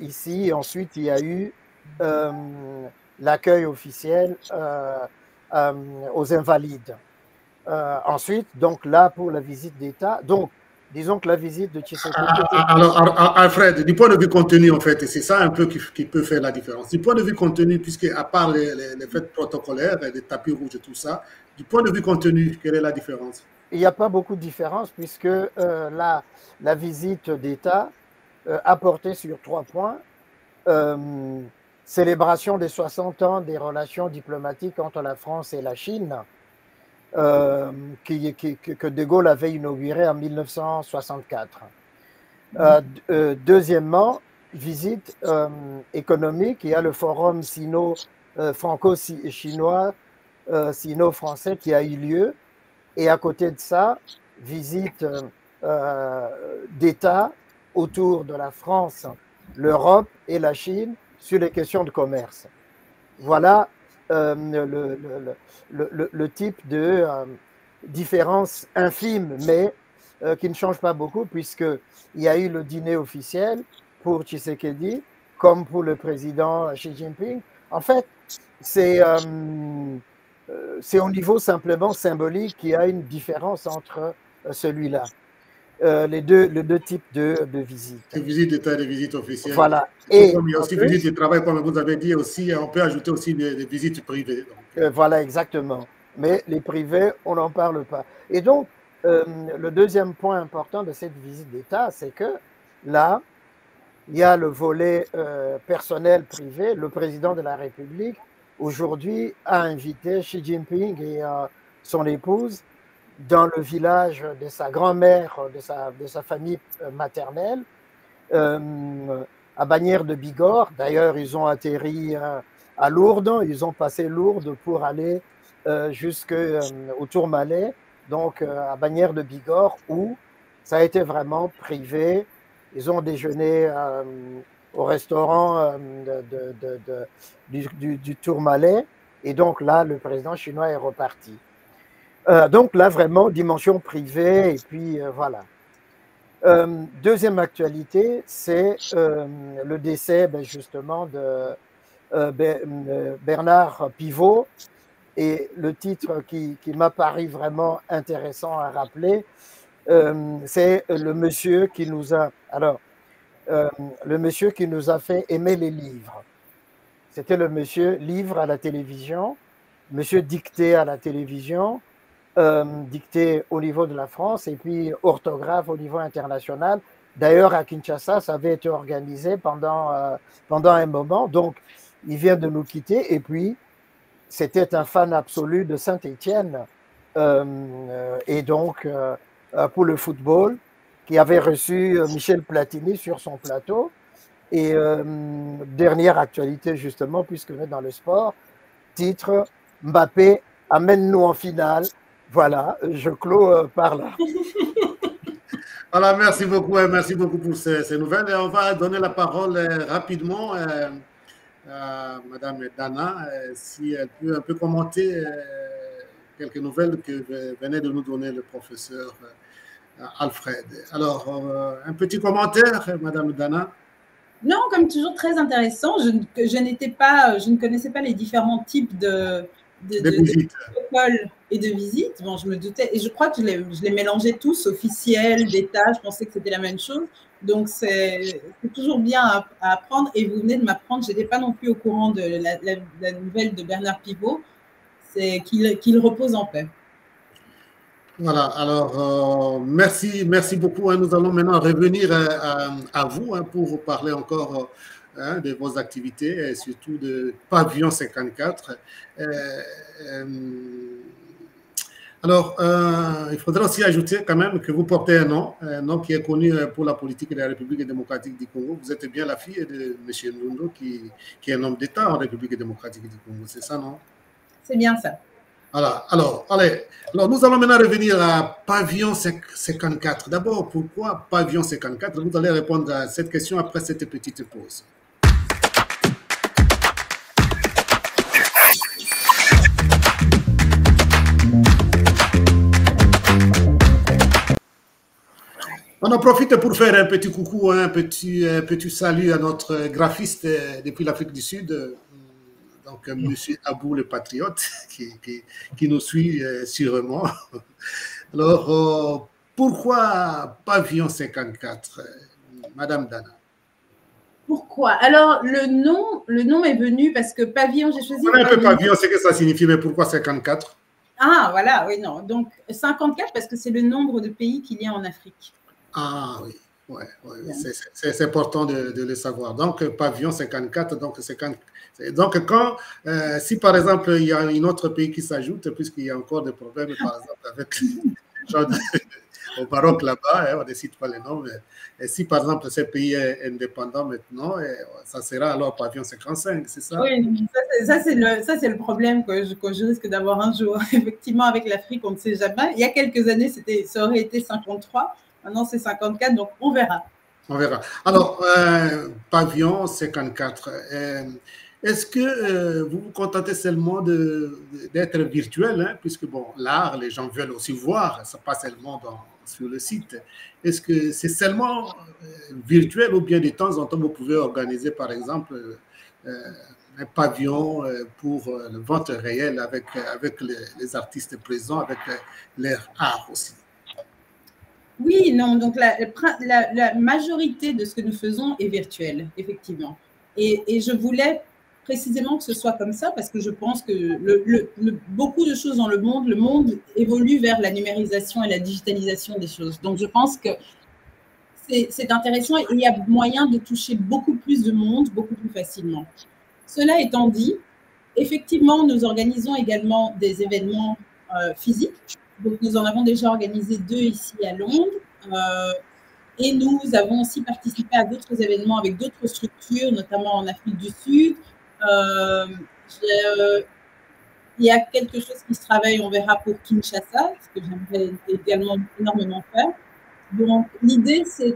ici. Ensuite, il y a eu l'accueil officiel aux Invalides. Ensuite, donc là, pour la visite d'État, donc disons que la visite de Tshisekedi... Alors, Alfred, du point de vue contenu, en fait, c'est ça un peu qui peut faire la différence. Du point de vue contenu, puisque à part les faits protocolaires, les tapis rouges et tout ça, du point de vue contenu, quelle est la différence? Il n'y a pas beaucoup de différence, puisque la visite d'État a porté sur 3 points. Célébration des 60 ans des relations diplomatiques entre la France et la Chine, que De Gaulle avait inauguré en 1964. Deuxièmement, visite économique. Il y a le forum franco-chinois, sino-français qui a eu lieu. Et à côté de ça, visite d'État autour de la France, l'Europe et la Chine sur les questions de commerce. Voilà le type de différence infime, mais qui ne change pas beaucoup, puisqu'il y a eu le dîner officiel pour Tshisekedi, comme pour le président Xi Jinping. En fait, c'est au niveau simplement symbolique qu'il y a une différence entre celui-là. Les deux types de visites. Les visites d'État et les visites officielles. Voilà. Et comme il y a aussi visites de travail, comme vous avez dit aussi, on peut ajouter aussi des visites privées. Voilà, exactement. Mais les privés, on n'en parle pas. Et donc, le deuxième point important de cette visite d'État, c'est que là, il y a le volet personnel privé. Le président de la République, aujourd'hui, a invité Xi Jinping et son épouse dans le village de sa grand-mère, de sa famille maternelle, à Bagnères de Bigorre. D'ailleurs, ils ont atterri à Lourdes, ils ont passé Lourdes pour aller jusqu'au Tourmalet, donc à Bagnères de Bigorre, où ça a été vraiment privé. Ils ont déjeuné au restaurant du Tourmalet, et donc là, le président chinois est reparti. Donc là, vraiment, dimension privée, et puis voilà. Deuxième actualité, c'est le décès justement de Bernard Pivot, et le titre qui m'a paru vraiment intéressant à rappeler, c'est le monsieur qui nous a... Alors, le monsieur qui nous a fait aimer les livres. C'était le monsieur livre à la télévision, monsieur dicté à la télévision, dicté au niveau de la France et puis orthographe au niveau international. D'ailleurs, à Kinshasa, ça avait été organisé pendant un moment. Donc, il vient de nous quitter. Et puis, c'était un fan absolu de Saint-Étienne. Et donc, pour le football, qui avait reçu Michel Platini sur son plateau. Et dernière actualité, justement, puisque nous sommes dans le sport, titre Mbappé, amène-nous en finale. Voilà, je clôt par là. Voilà, merci beaucoup pour ces nouvelles. Et on va donner la parole rapidement à Madame Dana, si elle peut un peu commenter quelques nouvelles que venait de nous donner le professeur Alfred. Alors, un petit commentaire, Madame Dana? Non, comme toujours, très intéressant. Je ne connaissais pas les différents types de protocoles et de visites. Bon, je me doutais, et je crois que je les mélangeais tous, officiels, d'État, je pensais que c'était la même chose. Donc, c'est toujours bien à apprendre. Et vous venez de m'apprendre, je n'étais pas non plus au courant de la nouvelle de Bernard Pivot, c'est qu'il repose en paix. Voilà, alors merci beaucoup. Nous allons maintenant revenir à vous pour parler encore de vos activités et surtout de Pavillon 54. Alors, il faudra aussi ajouter quand même que vous portez un nom qui est connu pour la politique de la République démocratique du Congo. Vous êtes bien la fille de M. Ndundo qui est un homme d'État en République démocratique du Congo, c'est ça, non? C'est bien ça. Voilà, alors nous allons maintenant revenir à Pavillon 54. D'abord, pourquoi Pavillon 54? Vous allez répondre à cette question après cette petite pause. en profite pour faire un petit coucou, un petit salut à notre graphiste depuis l'Afrique du Sud, donc Monsieur Abou le Patriote, qui nous suit sûrement. Alors, pourquoi Pavillon 54, Madame Dana? Pourquoi? Alors, le nom est venu parce que pavillon, j'ai choisi. Un peu pavillon, c'est que ça signifie, mais pourquoi 54? Ah, voilà, oui, non. Donc, 54 parce que c'est le nombre de pays qu'il y a en Afrique. Ah oui, ouais, c'est important de le savoir. Donc, pavillon 54, donc 50. Donc, si par exemple, il y a un autre pays qui s'ajoute, puisqu'il y a encore des problèmes, par exemple, avec genre au Maroc là-bas, on ne cite pas les noms, mais si par exemple ce pays est indépendant maintenant, ça sera alors pavillon 55, c'est ça? Oui, ça c'est le problème que je risque d'avoir un jour. Effectivement, avec l'Afrique, on ne sait jamais. Il y a quelques années, ça aurait été 53, maintenant c'est 54, donc on verra. On verra. Alors, pavillon 54, est-ce que vous vous contentez seulement d'être virtuel, hein, puisque bon, l'art, les gens veulent aussi voir, ça pas seulement sur le site. Est-ce que c'est seulement virtuel ou bien de temps en temps vous pouvez organiser par exemple un pavillon pour le vente réelle avec les artistes présents, avec leur art aussi? Oui, non, donc la majorité de ce que nous faisons est virtuel, effectivement. Et je voulais précisément que ce soit comme ça parce que je pense que beaucoup de choses dans le monde évolue vers la numérisation et la digitalisation des choses. Donc, je pense que c'est intéressant et il y a moyen de toucher beaucoup plus de monde, beaucoup plus facilement. Cela étant dit, effectivement, nous organisons également des événements physiques. Donc, nous en avons déjà organisé 2 ici à Londres. Et nous avons aussi participé à d'autres événements avec d'autres structures, notamment en Afrique du Sud. Il y a quelque chose qui se travaille, on verra, pour Kinshasa, ce que j'aimerais également énormément faire. Donc, l'idée, c'est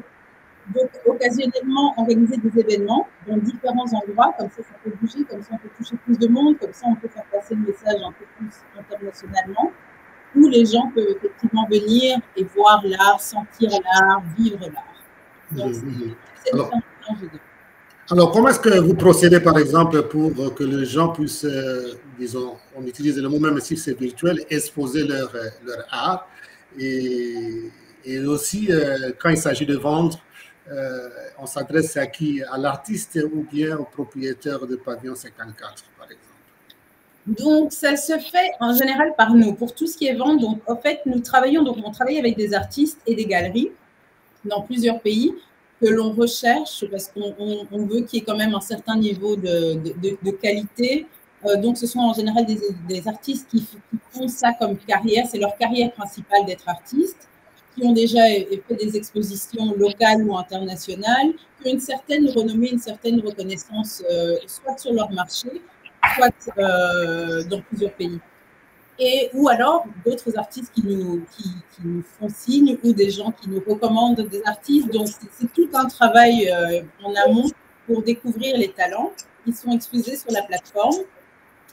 occasionnellement organiser des événements dans différents endroits, comme ça peut bouger, comme ça on peut toucher plus de monde, comme ça on peut faire passer le message un peu plus internationalement, où les gens peuvent effectivement venir et voir l'art, sentir l'art, vivre l'art. Donc, c'est le mélange des deux. Alors, comment est-ce que vous procédez, par exemple, pour que les gens puissent, disons, on utilise le mot même si c'est virtuel, exposer leur art et aussi, quand il s'agit de vendre, on s'adresse à qui? À l'artiste ou bien au propriétaire de pavillon 54, par exemple? Donc, ça se fait en général par nous. Pour tout ce qui est vente, donc, en fait, on travaille avec des artistes et des galeries dans plusieurs pays que l'on recherche parce qu'on veut qu'il y ait quand même un certain niveau de qualité. Donc, ce sont en général des artistes qui font ça comme carrière. C'est leur carrière principale d'être artiste, qui ont déjà fait des expositions locales ou internationales, qui ont une certaine renommée, une certaine reconnaissance, soit sur leur marché, soit dans plusieurs pays. Ou alors d'autres artistes qui nous font signe ou des gens qui nous recommandent des artistes. Donc, c'est tout un travail en amont pour découvrir les talents qui sont exposés sur la plateforme.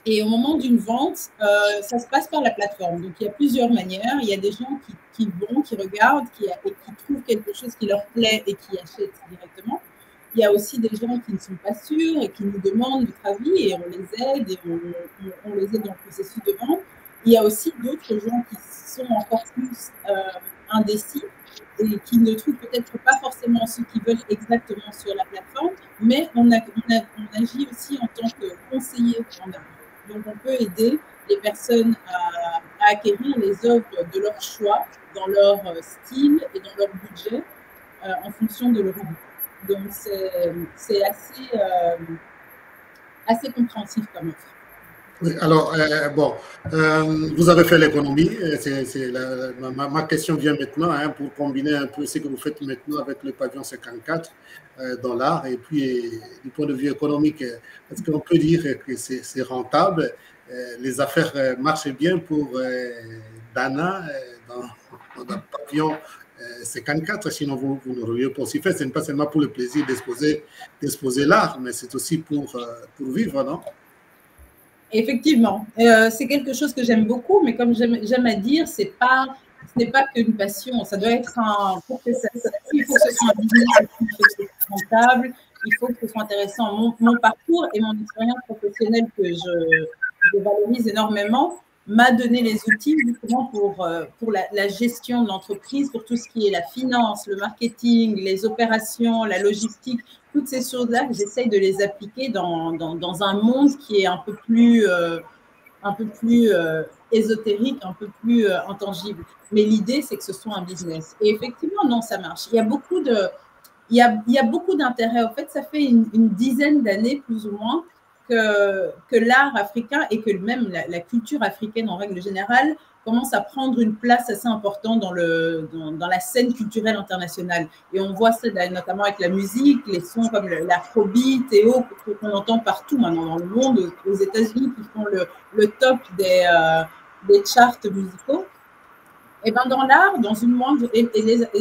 Et au moment d'une vente, ça se passe par la plateforme. Donc, il y a plusieurs manières. Il y a des gens qui vont, qui regardent, qui trouvent quelque chose qui leur plaît et qui achètent directement. Il y a aussi des gens qui ne sont pas sûrs et qui nous demandent notre avis et on les aide et on les aide dans le processus de vente. Il y a aussi d'autres gens qui sont encore plus indécis et qui ne trouvent peut-être pas forcément ce qu'ils veulent exactement sur la plateforme, mais on agit aussi en tant que conseiller en amont. Donc, on peut aider les personnes à acquérir les œuvres de leur choix, dans leur style et dans leur budget, en fonction de leur goût. Donc, c'est assez compréhensif comme offre. Oui, alors, bon, vous avez fait l'économie. Ma question vient maintenant pour combiner un peu ce que vous faites maintenant avec le pavillon 54 dans l'art. Et puis, du point de vue économique, est-ce qu'on peut dire que c'est rentable? Les affaires marchent bien pour Dana dans le pavillon 54, sinon vous n'auriez pas aussi fait. Ce n'est pas seulement pour le plaisir d'exposer l'art, mais c'est aussi pour vivre, non? Effectivement, c'est quelque chose que j'aime beaucoup, mais comme j'aime à dire, c'est pas n'est pas qu'une passion, ça doit être pour que il faut que ce soit un business, il faut que ce soit rentable, il faut que ce soit intéressant. Mon parcours et mon expérience professionnelle que je valorise énormément m'a donné les outils justement pour la gestion de l'entreprise, pour tout ce qui est la finance, le marketing, les opérations, la logistique, toutes ces choses-là que j'essaye de les appliquer dans un monde qui est un peu plus ésotérique, un peu plus intangible. Mais l'idée, c'est que ce soit un business. Et effectivement, non, ça marche. Il y a beaucoup d'intérêt. En fait, ça fait une dizaine d'années, plus ou moins, que l'art africain et que même la culture africaine, en règle générale, commence à prendre une place assez importante dans la scène culturelle internationale. Et on voit ça notamment avec la musique, les sons comme l'afrobeat et autres qu'on entend partout maintenant dans le monde, aux États-Unis, qui font le top des charts musicaux. Et ben dans l'art, dans une moindre et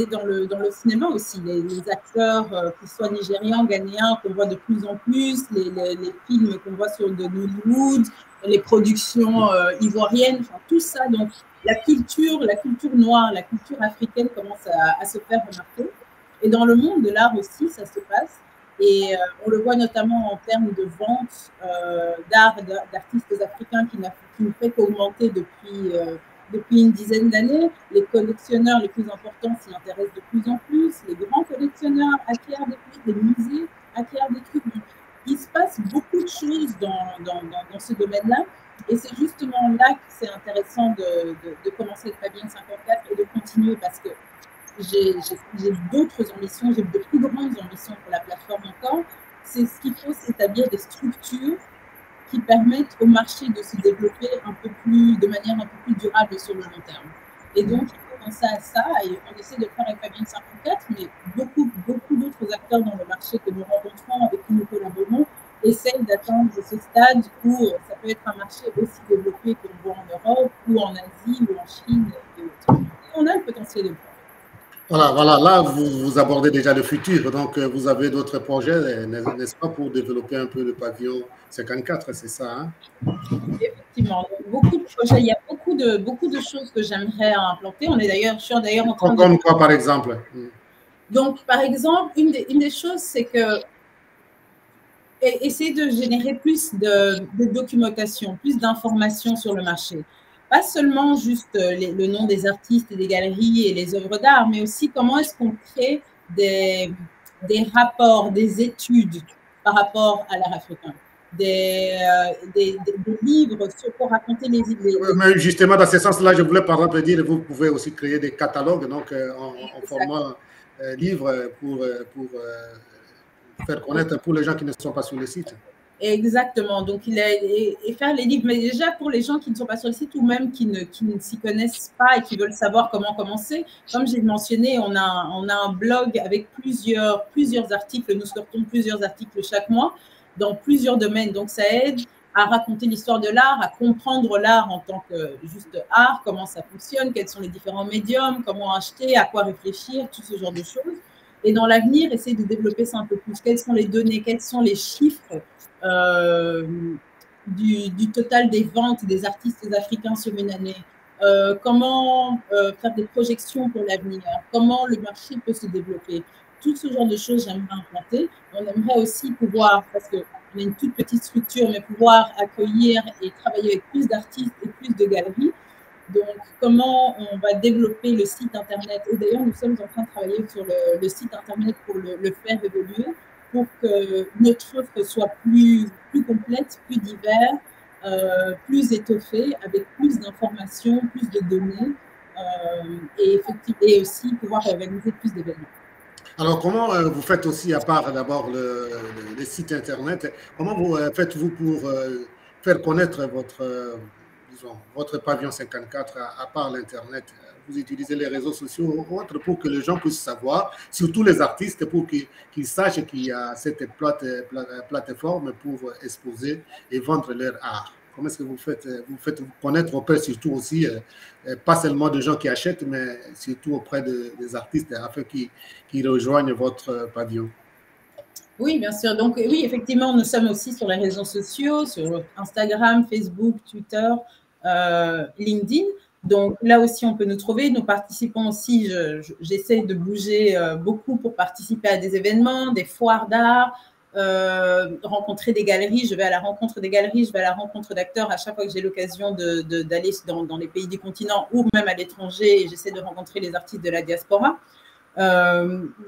dans le cinéma aussi, les acteurs, qu'ils soient nigérians, ghanéens, qu'on voit de plus en plus, les films qu'on voit sur de Hollywood, les productions ivoiriennes, enfin tout ça. Donc la culture noire, la culture africaine commence à se faire remarquer. Et dans le monde de l'art aussi, ça se passe. Et on le voit notamment en termes de vente d'art d'artistes africains qui ne fait qu'augmenter depuis une dizaine d'années. Les collectionneurs les plus importants s'y intéressent de plus en plus. Les grands collectionneurs acquièrent des trucs, les musées acquièrent des trucs. Donc, il se passe beaucoup de choses dans ce domaine-là. Et c'est justement là que c'est intéressant de commencer le Pavillon 54 et de continuer parce que j'ai d'autres ambitions, j'ai de plus grandes ambitions pour la plateforme encore. C'est ce qu'il faut, c'est établir des structures qui permettent au marché de se développer de manière un peu plus durable sur le long terme. Et donc, il faut penser à ça, et on essaie de le faire avec Pavillon 54, mais beaucoup d'autres acteurs dans le marché que nous rencontrons, avec qui nous collaborons, essayent d'atteindre ce stade où ça peut être un marché aussi développé que l'on voit en Europe, ou en Asie, ou en Chine, et autres. Et on a le potentiel de le faire. Voilà, là, vous abordez déjà le futur, donc vous avez d'autres projets, n'est-ce pas, pour développer un peu le Pavillon 54, c'est ça, hein? Effectivement, beaucoup de projets, il y a beaucoup de choses que j'aimerais implanter. Je suis d'ailleurs en train Comme quoi, par exemple? Donc, par exemple, une des choses, c'est que essayer de générer plus de documentation, plus d'informations sur le marché. Pas seulement juste le nom des artistes et des galeries et les œuvres d'art, mais aussi comment est-ce qu'on crée des rapports, des études par rapport à l'art africain. Des livres pour raconter les idées. Mais justement, dans ce sens-là, je voulais par exemple dire, vous pouvez aussi créer des catalogues donc, en format livre pour faire connaître pour les gens qui ne sont pas sur le site. Exactement. Donc, et faire les livres. Mais déjà, pour les gens qui ne sont pas sur le site ou même qui ne s'y connaissent pas et qui veulent savoir comment commencer, comme j'ai mentionné, on a un blog avec plusieurs articles. Nous sortons plusieurs articles chaque mois dans plusieurs domaines. Donc, ça aide à raconter l'histoire de l'art, à comprendre l'art en tant que juste art, comment ça fonctionne, quels sont les différents médiums, comment acheter, à quoi réfléchir, tout ce genre de choses. Et dans l'avenir, essayer de développer ça un peu plus. Quelles sont les données, quels sont les chiffres du total des ventes des artistes africains sur une année, comment faire des projections pour l'avenir, comment le marché peut se développer. Tout ce genre de choses, j'aimerais implanter. On aimerait aussi pouvoir, parce qu'on a une toute petite structure, mais pouvoir accueillir et travailler avec plus d'artistes et plus de galeries. Donc, comment on va développer le site Internet. Et d'ailleurs, nous sommes en train de travailler sur le site Internet pour le faire évoluer, pour que notre offre soit plus complète, plus divers, plus étoffée, avec plus d'informations, plus de données, et aussi pouvoir organiser plus d'événements. Alors, comment vous faites aussi, à part d'abord le site Internet, comment vous faites-vous pour faire connaître votre Pavillon 54 à part l'Internet? Vous utilisez les réseaux sociaux ou autres pour que les gens puissent savoir, surtout les artistes, pour qu'ils sachent qu'il y a cette plateforme pour exposer et vendre leur art. Comment est-ce que vous faites connaître auprès, surtout aussi, pas seulement de gens qui achètent, mais surtout auprès des artistes afin qu'ils rejoignent votre pavillon? Oui, bien sûr. Donc, oui, effectivement, nous sommes aussi sur les réseaux sociaux, sur Instagram, Facebook, Twitter, LinkedIn. Donc là aussi, on peut nous trouver. Nous participons aussi, j'essaie de bouger beaucoup pour participer à des événements, des foires d'art, rencontrer des galeries. Je vais à la rencontre des galeries, je vais à la rencontre d'acteurs à chaque fois que j'ai l'occasion d'aller dans les pays du continent ou même à l'étranger, et j'essaie de rencontrer les artistes de la diaspora.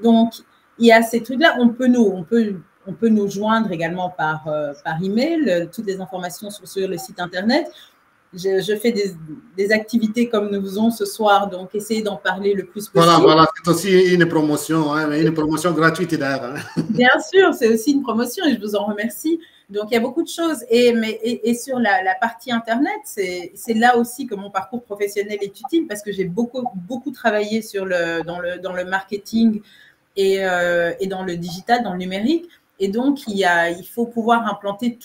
Donc, il y a ces trucs-là. On peut nous joindre également par email. Toutes les informations sont sur le site internet. Je fais des activités comme nous faisons ce soir, donc essayez d'en parler le plus possible. Voilà, c'est aussi une promotion, hein, mais une promotion gratuite d'air. Hein. Bien sûr, c'est aussi une promotion et je vous en remercie. Donc, il y a beaucoup de choses. Et sur la partie Internet, c'est là aussi que mon parcours professionnel est utile parce que j'ai beaucoup travaillé dans le marketing et dans le digital, dans le numérique. Et donc, il faut pouvoir implanter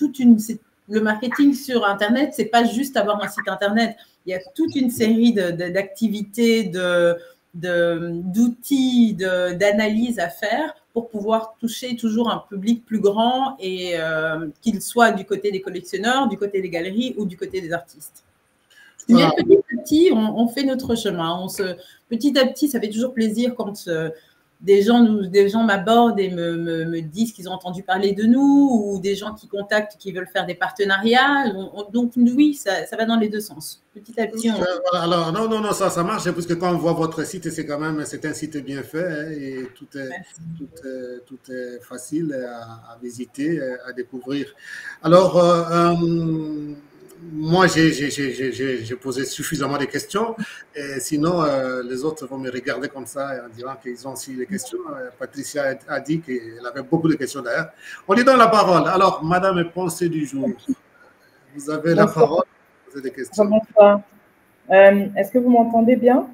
le marketing sur Internet, c'est pas juste avoir un site Internet. Il y a toute une série d'activités, d'outils, d'analyses à faire pour pouvoir toucher toujours un public plus grand et qu'il soit du côté des collectionneurs, du côté des galeries ou du côté des artistes. Mais petit à petit, on fait notre chemin. Petit à petit, ça fait toujours plaisir quand des gens m'abordent et me disent qu'ils ont entendu parler de nous, ou des gens qui contactent, qui veulent faire des partenariats. Donc, oui, ça va dans les deux sens. Petit à petit, Alors, non, ça marche, puisque quand on voit votre site, c'est un site bien fait, hein, et tout est facile à visiter, à découvrir. Alors, moi, j'ai posé suffisamment de questions. Et sinon, les autres vont me regarder comme ça en disant qu'ils ont aussi des questions. Patricia a dit qu'elle avait beaucoup de questions d'ailleurs. On lui donne la parole. Alors, Madame Pensée du jour, vous avez la parole. Vous avez des questions. Bonsoir. Est-ce que vous m'entendez bien?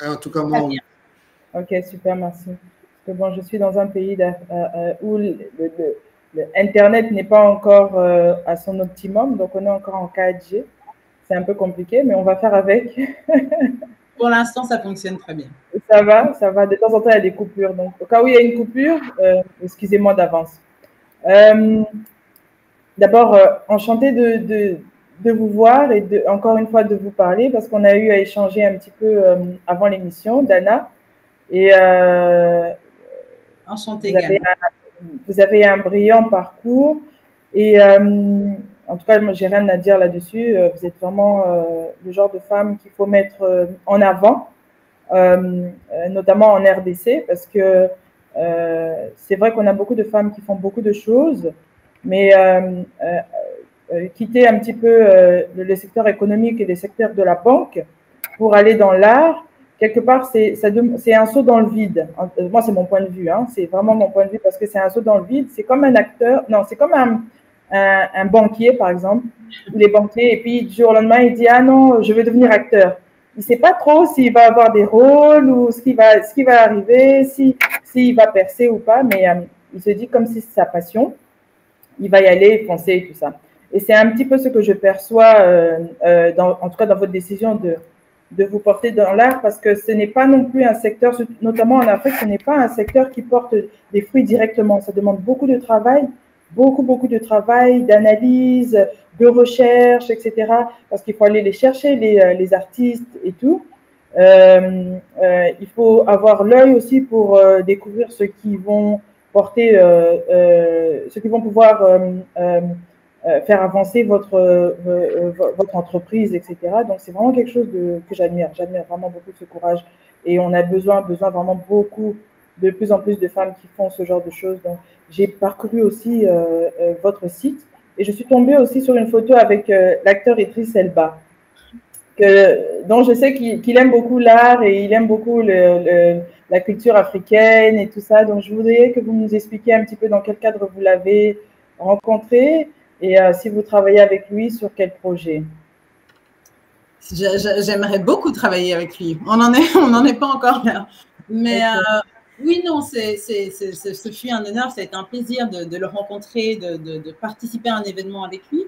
En tout cas, moi, oui. Ok, super, merci. Parce que bon, je suis dans un pays où Internet n'est pas encore à son optimum, donc on est encore en 4G. C'est un peu compliqué, mais on va faire avec. Pour l'instant, ça fonctionne très bien. Ça va, ça va. De temps en temps, il y a des coupures. Donc, au cas où il y a une coupure, excusez-moi d'avance. D'abord, enchantée de vous voir et encore une fois de vous parler, parce qu'on a eu à échanger un petit peu avant l'émission, Dana. Et enchantée également. Vous avez un brillant parcours et en tout cas, moi, j'ai rien à dire là-dessus. Vous êtes vraiment le genre de femme qu'il faut mettre en avant, notamment en RDC, parce que c'est vrai qu'on a beaucoup de femmes qui font beaucoup de choses, mais quitter un petit peu le secteur économique et le secteur de la banque pour aller dans l'art, quelque part, c'est un saut dans le vide. Moi, c'est mon point de vue. Hein. C'est vraiment mon point de vue parce que c'est un saut dans le vide. C'est comme un acteur. Non, c'est comme un banquier, par exemple. Il est banquier et puis du jour au lendemain, il dit « Ah non, je veux devenir acteur ». Il ne sait pas trop s'il va avoir des rôles ou ce qui va arriver, s'il va percer ou pas, mais il se dit comme si c'est sa passion. Il va y aller, foncer et tout ça. Et c'est un petit peu ce que je perçois, en tout cas dans votre décision de vous porter dans l'art, parce que ce n'est pas non plus un secteur, notamment en Afrique, ce n'est pas un secteur qui porte des fruits directement. Ça demande beaucoup de travail, beaucoup de travail, d'analyse, de recherche, etc. Parce qu'il faut aller les chercher, les artistes et tout. Il faut avoir l'œil aussi pour découvrir ceux qui vont porter, ceux qui vont pouvoir faire avancer votre entreprise, etc. Donc, c'est vraiment quelque chose que j'admire. J'admire vraiment beaucoup ce courage. Et on a besoin vraiment de plus en plus de femmes qui font ce genre de choses. Donc, j'ai parcouru aussi votre site et je suis tombée aussi sur une photo avec l'acteur Idriss Elba, dont je sais qu'il aime beaucoup l'art et il aime beaucoup la culture africaine et tout ça. Donc, je voudrais que vous nous expliquiez un petit peu dans quel cadre vous l'avez rencontré. Et si vous travaillez avec lui, sur quel projet? J'aimerais beaucoup travailler avec lui. On n'en est pas encore là. Mais oui, non, ce fut un honneur, ça a été un plaisir de le rencontrer, de participer à un événement avec lui.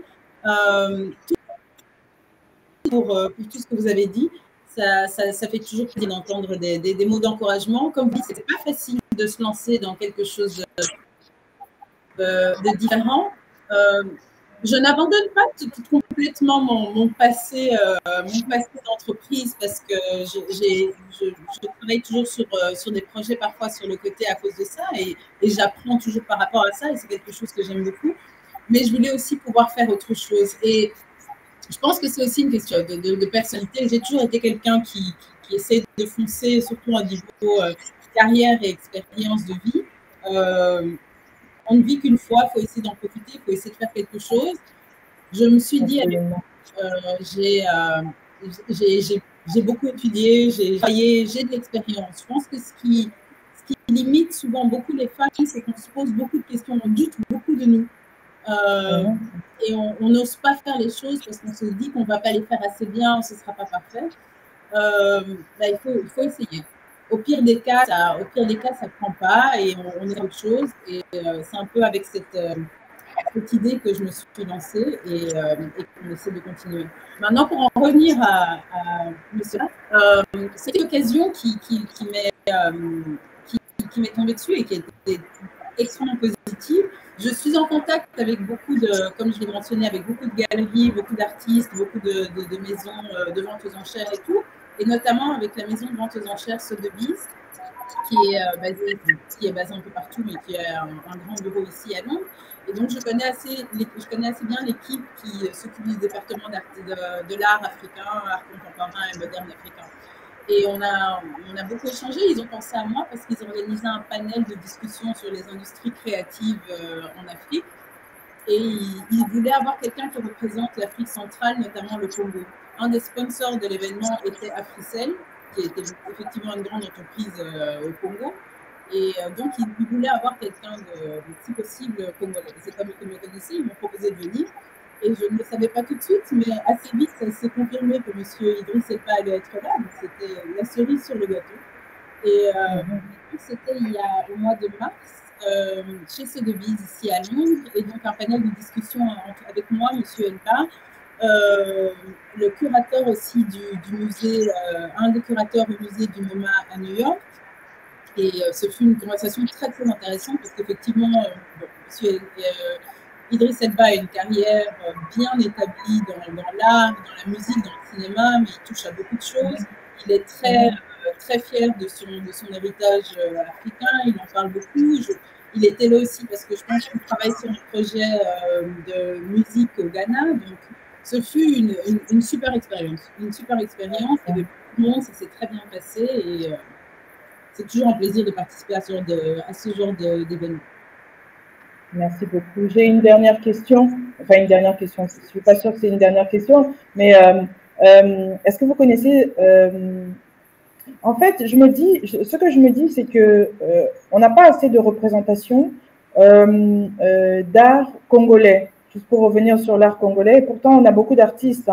Pour tout ce que vous avez dit, ça fait toujours plaisir d'entendre des mots d'encouragement. Comme vous dites, ce n'est pas facile de se lancer dans quelque chose de différent. Je n'abandonne pas complètement mon passé d'entreprise parce que je travaille toujours sur des projets, parfois sur le côté à cause de ça, et j'apprends toujours par rapport à ça, et c'est quelque chose que j'aime beaucoup. Mais je voulais aussi pouvoir faire autre chose. Et je pense que c'est aussi une question de personnalité. J'ai toujours été quelqu'un qui essaie de foncer, surtout au niveau carrière et expérience de vie. On ne vit qu'une fois, il faut essayer d'en profiter, il faut essayer de faire quelque chose. Je me suis dit, j'ai beaucoup étudié, j'ai travaillé, j'ai de l'expérience. Je pense que ce qui limite souvent beaucoup les femmes, c'est qu'on se pose beaucoup de questions, on doute beaucoup de nous. Et on n'ose pas faire les choses parce qu'on se dit qu'on ne va pas les faire assez bien, ce ne sera pas parfait. Il faut essayer. Au pire des cas, ça ne prend pas et on est autre chose. Et c'est un peu avec cette idée que je me suis lancée et qu'on essaie de continuer. Maintenant, pour en revenir à monsieur, c'est une occasion qui m'est tombée dessus et qui était extrêmement positive. Je suis en contact avec beaucoup comme je l'ai mentionné, avec beaucoup de galeries, beaucoup d'artistes, beaucoup de maisons de vente aux enchères et tout, et notamment avec la maison de vente aux enchères Sotheby's, qui est basée un peu partout, mais qui a un grand bureau ici à Londres. Et donc, je connais assez bien l'équipe qui s'occupe du département de l'art africain, art contemporain et moderne africain. Et on a beaucoup échangé. Ils ont pensé à moi parce qu'ils organisaient un panel de discussion sur les industries créatives en Afrique. Et ils voulaient avoir quelqu'un qui représente l'Afrique centrale, notamment le Congo. Un des sponsors de l'événement était Africell, qui était effectivement une grande entreprise au Congo. Et donc, ils voulaient avoir quelqu'un de si possible congolais. C'est comme ils me connaissaient, ils m'ont proposé de venir. Et je ne le savais pas tout de suite, mais assez vite, ça s'est confirmé que M. Idriss Elba allait être là. Donc, c'était la cerise sur le gâteau. Et c'était au mois de mars, chez Sotheby's, ici à Londres. Et donc, un panel de discussion avec moi, M. Elba, le curateur aussi du musée, un des curateurs du musée du MoMA à New York. Et ce fut une conversation très, très intéressante parce qu'effectivement, M. Idriss Elba a une carrière bien établie dans l'art, dans la musique, dans le cinéma, mais il touche à beaucoup de choses. Il est très fier de son héritage africain, il en parle beaucoup. Il était là aussi parce que je pense qu'il travaille sur un projet de musique au Ghana. Donc, ce fut une super expérience. Une super expérience. Il y avait beaucoup de monde, ça s'est très bien passé. Et c'est toujours un plaisir de participer à ce genre d'événement. Merci beaucoup. J'ai une dernière question. Enfin, une dernière question. Je ne suis pas sûre que c'est une dernière question, mais est-ce que vous connaissez... en fait, ce que je me dis, c'est qu'on n'a pas assez de représentation d'art congolais, juste pour revenir sur l'art congolais. Et pourtant, on a beaucoup d'artistes,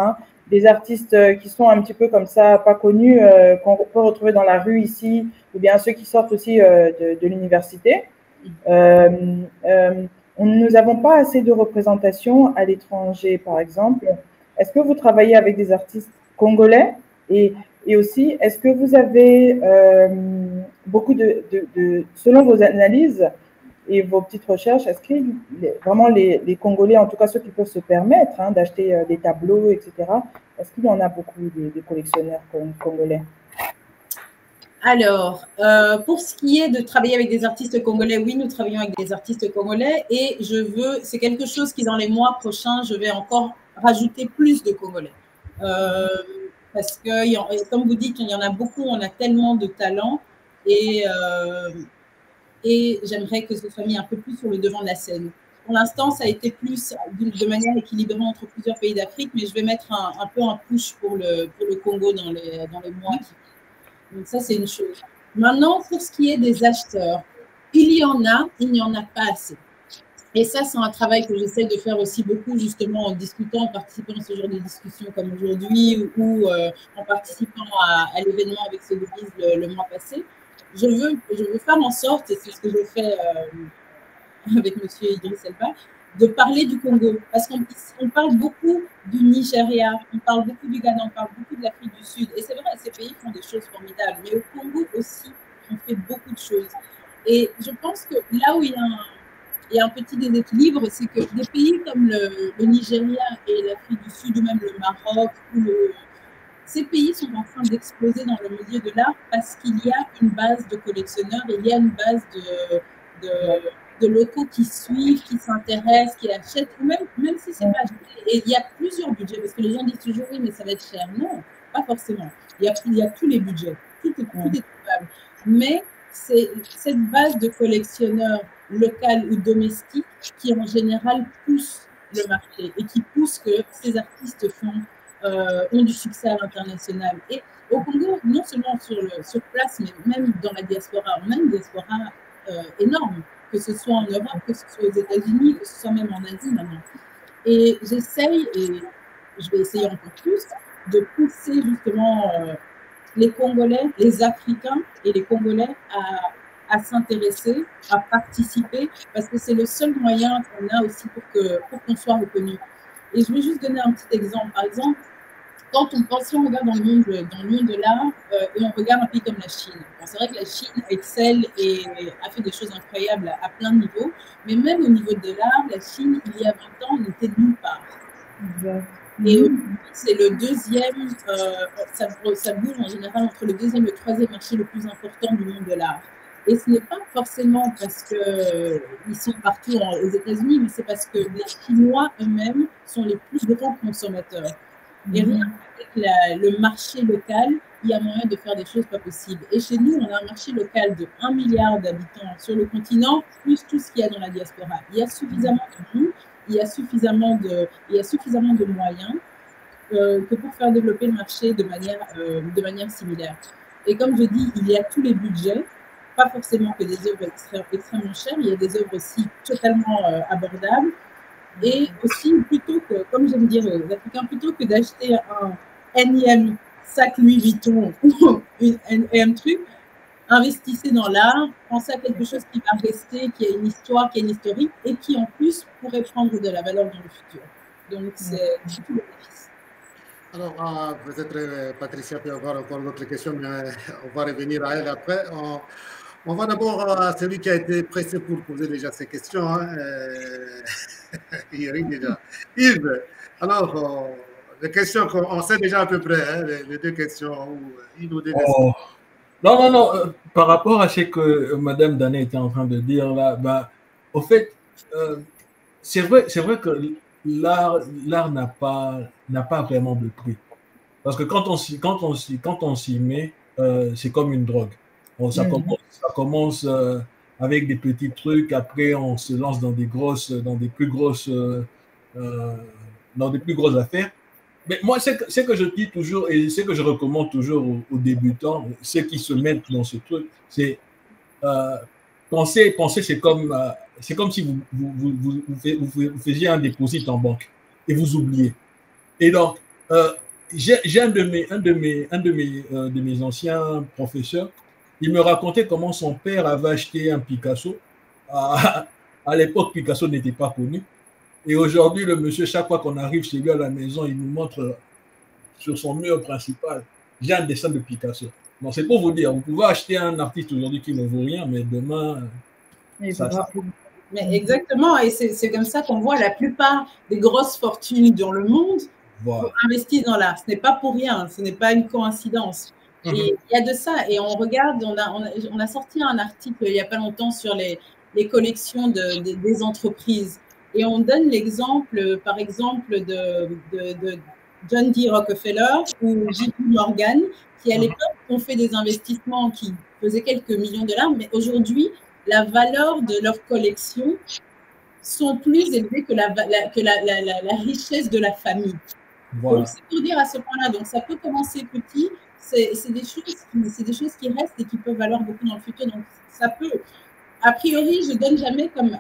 des artistes qui sont un petit peu comme ça, pas connus, qu'on peut retrouver dans la rue ici, ou bien ceux qui sortent aussi de l'université. Nous n'avons pas assez de représentation à l'étranger, par exemple. Est-ce que vous travaillez avec des artistes congolais et aussi, est-ce que vous avez beaucoup selon vos analyses et vos petites recherches, est-ce que vraiment les Congolais, en tout cas ceux qui peuvent se permettre d'acheter des tableaux, etc., est-ce qu'il y en a beaucoup des collectionneurs congolais? Alors, pour ce qui est de travailler avec des artistes congolais, oui, nous travaillons avec des artistes congolais et c'est quelque chose qui, dans les mois prochains, je vais encore rajouter plus de Congolais. Parce que, comme vous dites, il y en a beaucoup, on a tellement de talent et j'aimerais que ce soit mis un peu plus sur le devant de la scène. Pour l'instant, ça a été plus de manière équilibrée entre plusieurs pays d'Afrique, mais je vais mettre un peu un push pour le Congo dans les mois qui viennent. Donc ça, c'est une chose. Maintenant, pour ce qui est des acheteurs, il n'y en a pas assez. Et ça, c'est un travail que j'essaie de faire aussi beaucoup, justement, en discutant, en participant à ce genre de discussions comme aujourd'hui ou en participant à l'événement avec Sotheby's le mois passé. Je veux faire en sorte, et c'est ce que je fais avec M. Idriss Elba, de parler du Congo. Parce qu'on parle beaucoup du Nigeria, on parle beaucoup du Ghana, on parle beaucoup de l'Afrique du Sud. Et c'est vrai, ces pays font des choses formidables. Mais au Congo aussi, on fait beaucoup de choses. Et je pense que là où il y a il y a un petit déséquilibre, c'est que des pays comme le Nigeria et l'Afrique du Sud, ou même le Maroc, ces pays sont en train d'exploser dans le milieu de l'art parce qu'il y a une base de collectionneurs, il y a une base de locaux qui suivent, qui s'intéressent, qui achètent, ou même si c'est pas acheté. Et il y a plusieurs budgets, parce que les gens disent toujours oui, mais ça va être cher. Non, pas forcément. Il y a tous les budgets, tout est trouvable. Mais c'est cette base de collectionneurs locaux ou domestiques qui en général pousse le marché et qui pousse que ces artistes ont du succès à l'international. Et au Congo, non seulement sur place, mais même dans la diaspora, on a une diaspora énorme, que ce soit en Europe, que ce soit aux États-Unis, que ce soit même en Asie maintenant. Et j'essaye, et je vais essayer encore plus, de pousser justement les Congolais, les Africains et les Congolais à s'intéresser, à participer, parce que c'est le seul moyen qu'on a aussi pour qu'on soit reconnu. Et je vais juste donner un petit exemple. Par exemple, si on regarde dans le monde de l'art et on regarde un pays comme la Chine, bon, c'est vrai que la Chine excelle et a fait des choses incroyables à plein de niveaux, mais même au niveau de l'art, la Chine, il y a 20 ans, n'était nulle part. Exact. Et c'est le deuxième, ça bouge en général entre le deuxième et le troisième marché le plus important du monde de l'art. Et ce n'est pas forcément parce qu'ils sont partout aux États-Unis, mais c'est parce que les Chinois eux-mêmes sont les plus grands consommateurs. Et rien qu'avec le marché local, il y a moyen de faire des choses pas possibles. Et chez nous, on a un marché local de 1 milliard d'habitants sur le continent, plus tout ce qu'il y a dans la diaspora. Il y a suffisamment de monde, il y a suffisamment de moyens que pour faire développer le marché de manière similaire. Et comme je dis, il y a tous les budgets, pas forcément que des œuvres extrêmement chères, il y a des œuvres aussi totalement abordables. Et aussi, plutôt que, comme j'aime dire aux Africains, plutôt que d'acheter un énième sac Louis Vuitton ou un truc, investissez dans l'art, pensez à quelque chose qui va rester, qui a une histoire, qui a une historique et qui en plus pourrait prendre de la valeur dans le futur. Donc, c'est tout le bénéfice. Alors, peut-être Patricia peut avoir encore d'autres questions, mais on va revenir à elle après. On va d'abord à celui qui a été pressé pour poser déjà ces questions. Il rit déjà. Yves, alors, les questions qu'on sait déjà à peu près, hein, les deux questions. Non. Par rapport à ce que Mme Danet était en train de dire là, au fait, c'est vrai que l'art n'a pas vraiment de prix. Parce que quand on s'y met, c'est comme une drogue. Bon, ça commence avec des petits trucs, après on se lance dans des plus grosses affaires. Mais moi, c'est que je dis toujours et c'est que je recommande toujours aux débutants, ceux qui se mettent dans ce truc, c'est penser, c'est comme si vous faisiez un dépôt en banque et vous oubliez. Et donc, j'ai un de mes anciens professeurs. Il me racontait comment son père avait acheté un Picasso. À l'époque, Picasso n'était pas connu. Et aujourd'hui, le monsieur, chaque fois qu'on arrive chez lui à la maison, il nous montre sur son mur principal, j'ai un dessin de Picasso. Donc, c'est pour vous dire, vous pouvez acheter un artiste aujourd'hui qui ne vaut rien, mais demain, ça. Mais exactement, et c'est comme ça qu'on voit la plupart des grosses fortunes dans le monde investissent dans l'art. Ce n'est pas pour rien, ce n'est pas une coïncidence. Et il y a de ça, et on regarde, on a sorti un article il n'y a pas longtemps sur les collections des entreprises, et on donne l'exemple, par exemple, de John D. Rockefeller ou JP Morgan, qui à l'époque ont fait des investissements qui faisaient quelques millions de dollars, mais aujourd'hui, la valeur de leur collection sont plus élevées que la richesse de la famille. Voilà. Donc, c'est pour dire à ce point-là, donc ça peut commencer petit, c'est des choses qui restent et qui peuvent valoir beaucoup dans le futur. Donc, ça peut. A priori, je ne donne jamais comme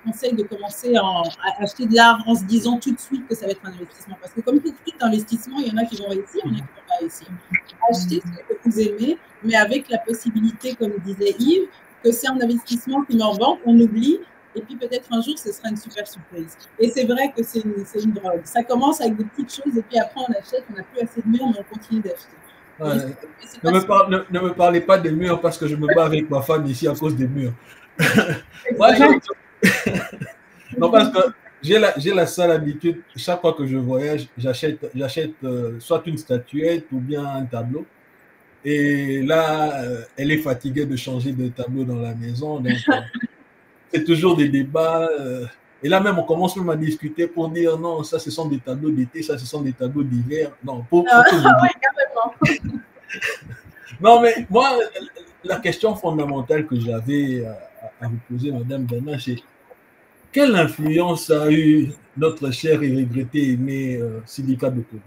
conseil de commencer à acheter de l'art en se disant tout de suite que ça va être un investissement. Parce que comme tout investissement, il y en a qui vont réussir, il y en a qui ne vont pas réussir. Achetez ce que vous aimez, mais avec la possibilité, comme disait Yves, que c'est un investissement qui met en banque, on oublie, et puis peut-être un jour, ce sera une super surprise. Et c'est vrai que c'est une drogue. Ça commence avec des petites choses, et puis après, on achète, on n'a plus assez de murs, mais on continue d'acheter. Ouais. Ne me parlez pas des murs parce que je me bats avec ma femme ici à cause des murs. Non, parce que j'ai la sale habitude, chaque fois que je voyage, j'achète soit une statuette ou bien un tableau. Et là, elle est fatiguée de changer de tableau dans la maison. Donc, c'est toujours des débats. Et là même, on commence même à discuter pour dire non, ça, ce sont des tableaux d'été, ça, ce sont des tableaux d'hiver. Non, pour que vous... Oui, carrément. Non, mais moi, la question fondamentale que j'avais à vous poser, Madame Dana, c'est quelle influence a eu notre cher et regretté aimé Sidika Dokoro?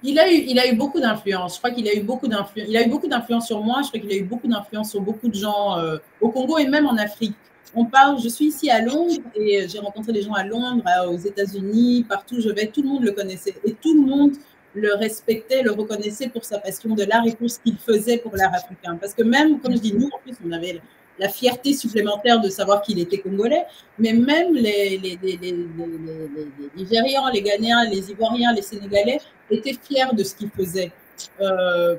Il a eu beaucoup d'influence. Je crois qu'il a eu beaucoup d'influence. Il a eu beaucoup d'influence sur moi. Je crois qu'il a eu beaucoup d'influence sur beaucoup de gens au Congo et même en Afrique. Je suis ici à Londres et j'ai rencontré des gens à Londres, aux États-Unis, partout où je vais. Tout le monde le connaissait et tout le monde le respectait, le reconnaissait pour sa passion de l'art et pour ce qu'il faisait pour l'art africain. Parce que même, comme je dis, nous, en plus, on avait la fierté supplémentaire de savoir qu'il était congolais, mais même les Nigérians, les Ghanéens, les Ivoiriens, les Sénégalais étaient fiers de ce qu'il faisait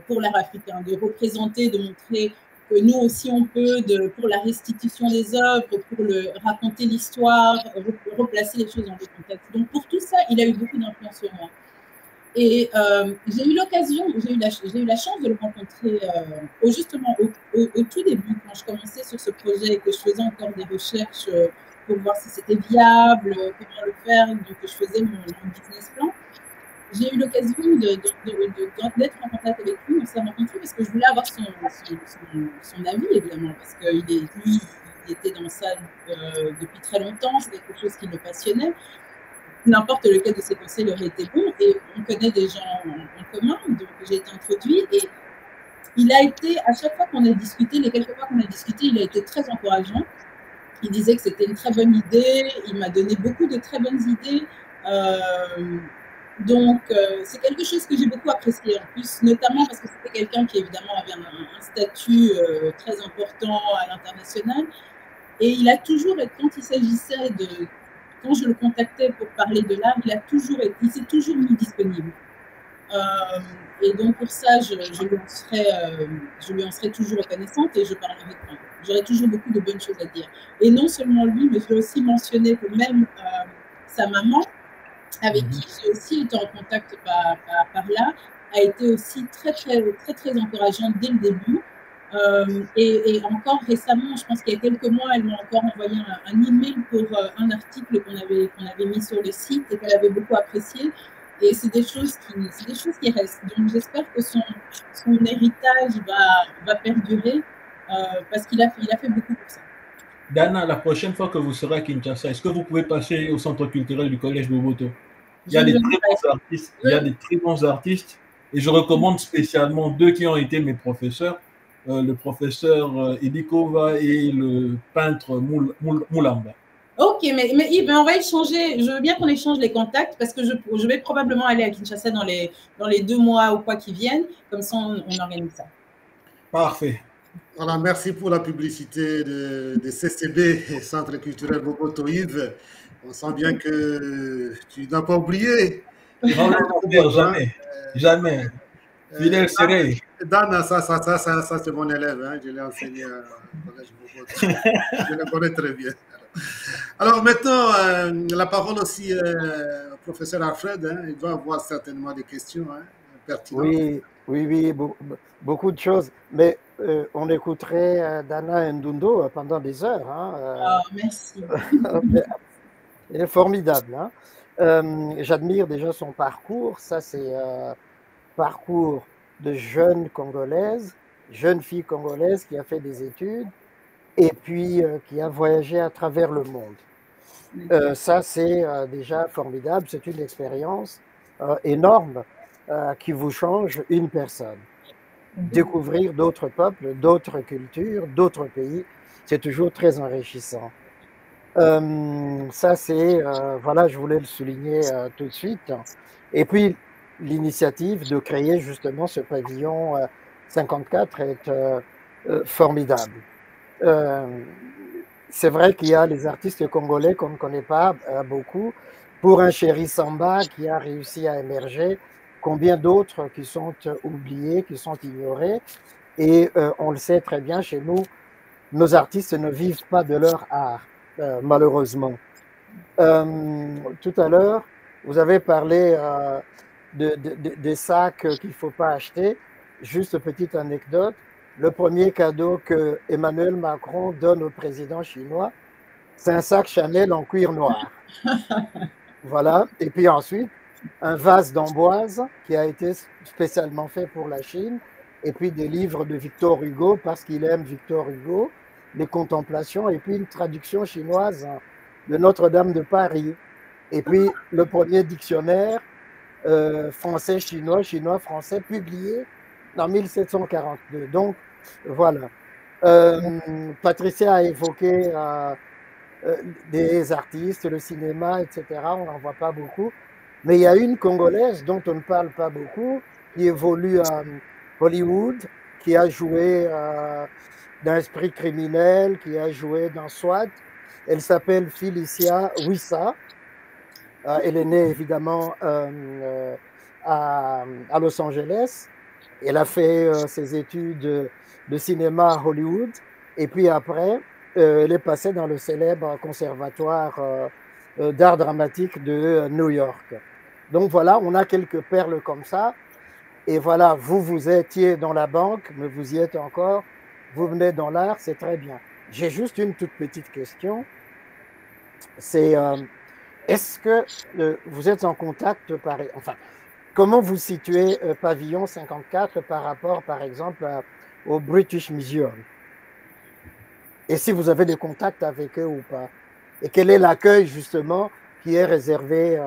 pour l'art africain, de représenter, de montrer que nous aussi on peut, pour la restitution des œuvres, pour raconter l'histoire, replacer les choses dans le contexte. Donc pour tout ça, il a eu beaucoup d'influence sur moi. Et j'ai eu l'occasion, j'ai eu la chance de le rencontrer justement au tout début, quand je commençais sur ce projet et que je faisais encore des recherches pour voir si c'était viable, comment le faire, donc je faisais mon business plan. J'ai eu l'occasion d'être en contact avec lui, on s'est rencontrés parce que je voulais avoir son avis, évidemment, parce qu'il était dans ça depuis très longtemps, c'est quelque chose qui le passionnait. N'importe lequel de ses conseils aurait été bon, et on connaît des gens en commun, donc j'ai été introduite, et il a été, à chaque fois qu'on a discuté, les quelques fois qu'on a discuté, il a été très encourageant. Il disait que c'était une très bonne idée, il m'a donné beaucoup de très bonnes idées, donc c'est quelque chose que j'ai beaucoup apprécié en plus, notamment parce que c'était quelqu'un qui évidemment avait un statut très important à l'international, et il a toujours, quand il s'agissait quand je le contactais pour parler de l'art, il s'est toujours mis disponible. Et donc pour ça, je lui en serai toujours reconnaissante et je parlerai de lui. J'aurai toujours beaucoup de bonnes choses à dire. Et non seulement lui, mais je vais aussi mentionner que même sa maman, avec qui j'ai aussi été en contact par là, a été aussi très, très, très, très encourageante dès le début. Et encore récemment, je pense qu'il y a quelques mois, elle m'a encore envoyé un email pour un article qu'on avait mis sur le site et qu'elle avait beaucoup apprécié. Et c'est des choses qui restent. Donc j'espère que son héritage va perdurer parce qu'il a fait beaucoup pour ça. Dana, la prochaine fois que vous serez à Kinshasa, est-ce que vous pouvez passer au centre culturel du Collège Boboto? Il y a des très bons artistes. Il y a des très bons artistes. Et je recommande spécialement deux qui ont été mes professeurs. Le professeur Edikova et le peintre Moulamba. Ok, mais Yves, on va échanger. Je veux bien qu'on échange les contacts parce que je vais probablement aller à Kinshasa dans les 2 mois ou quoi qui viennent. Comme ça, on organise ça. Parfait. Voilà, merci pour la publicité de CCB, Centre culturel Boboto Yves. On sent bien que tu n'as pas oublié. Non, jamais. Jamais. Fidèle serré. Dan, ça c'est mon élève. Hein, je l'ai enseigné au Collège Boboto. Je le connais très bien. Alors maintenant, la parole aussi au professeur Alfred. Hein, il doit avoir certainement des questions pertinentes. Oui, beaucoup de choses. Mais on écouterait Dana Ndundo pendant des heures. Hein, merci. Elle est formidable. Hein. J'admire déjà son parcours. Ça, c'est parcours de jeune Congolaise, jeune fille congolaise qui a fait des études et puis qui a voyagé à travers le monde. Ça, c'est déjà formidable. C'est une expérience énorme qui vous change une personne. Découvrir d'autres peuples, d'autres cultures, d'autres pays, c'est toujours très enrichissant. Ça, c'est, voilà, je voulais le souligner tout de suite. Et puis, l'initiative de créer justement ce pavillon 54 est formidable. C'est vrai qu'il y a les artistes congolais qu'on ne connaît pas beaucoup. Pour un Chéri Samba qui a réussi à émerger, combien d'autres qui sont oubliés, qui sont ignorés. Et on le sait très bien, chez nous, nos artistes ne vivent pas de leur art. malheureusement. Tout à l'heure, vous avez parlé des sacs qu'il ne faut pas acheter. Juste petite anecdote, le premier cadeau que Emmanuel Macron donne au président chinois, c'est un sac Chanel en cuir noir. Voilà. Et puis ensuite, un vase d'amboise qui a été spécialement fait pour la Chine. Et puis des livres de Victor Hugo, parce qu'il aime Victor Hugo, les Contemplations, et puis une traduction chinoise de Notre-Dame de Paris. Et puis le premier dictionnaire français-chinois, chinois-français, publié en 1742. Donc, voilà. Patricia a évoqué des artistes, le cinéma, etc. On n'en voit pas beaucoup. Mais il y a une Congolaise dont on ne parle pas beaucoup, qui évolue à Hollywood, qui a joué dans Esprit criminel, qui a joué dans SWAT. Elle s'appelle Felicia Wissa. Elle est née évidemment à Los Angeles. Elle a fait ses études de cinéma à Hollywood. Et puis après, elle est passée dans le célèbre conservatoire d'art dramatique de New York. Donc voilà, on a quelques perles comme ça. Et voilà, vous étiez dans la banque, mais vous y êtes encore. Vous venez dans l'art, c'est très bien. J'ai juste une toute petite question. C'est, est-ce que vous êtes en contact, enfin, comment vous situez Pavillon 54 par rapport, par exemple, au British Museum? Et si vous avez des contacts avec eux ou pas? Et quel est l'accueil, justement, qui est réservé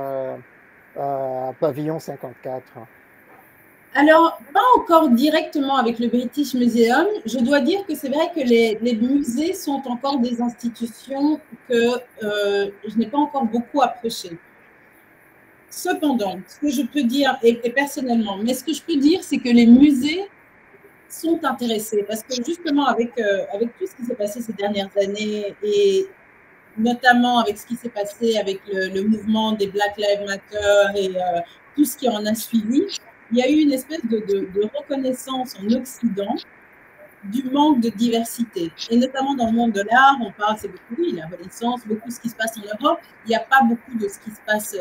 à Pavillon 54? Alors, pas encore directement avec le British Museum. Je dois dire que c'est vrai que les musées sont encore des institutions que je n'ai pas encore beaucoup approchées. Cependant, ce que je peux dire, et personnellement, mais ce que je peux dire, c'est que les musées sont intéressés parce que justement, avec tout ce qui s'est passé ces dernières années et notamment avec ce qui s'est passé avec le mouvement des Black Lives Matter et tout ce qui en a suivi, il y a eu une espèce de reconnaissance en Occident du manque de diversité. Et notamment dans le monde de l'art, on parle, c'est beaucoup, oui, la Renaissance, beaucoup ce qui se passe en Europe. Il n'y a pas beaucoup de ce qui se passe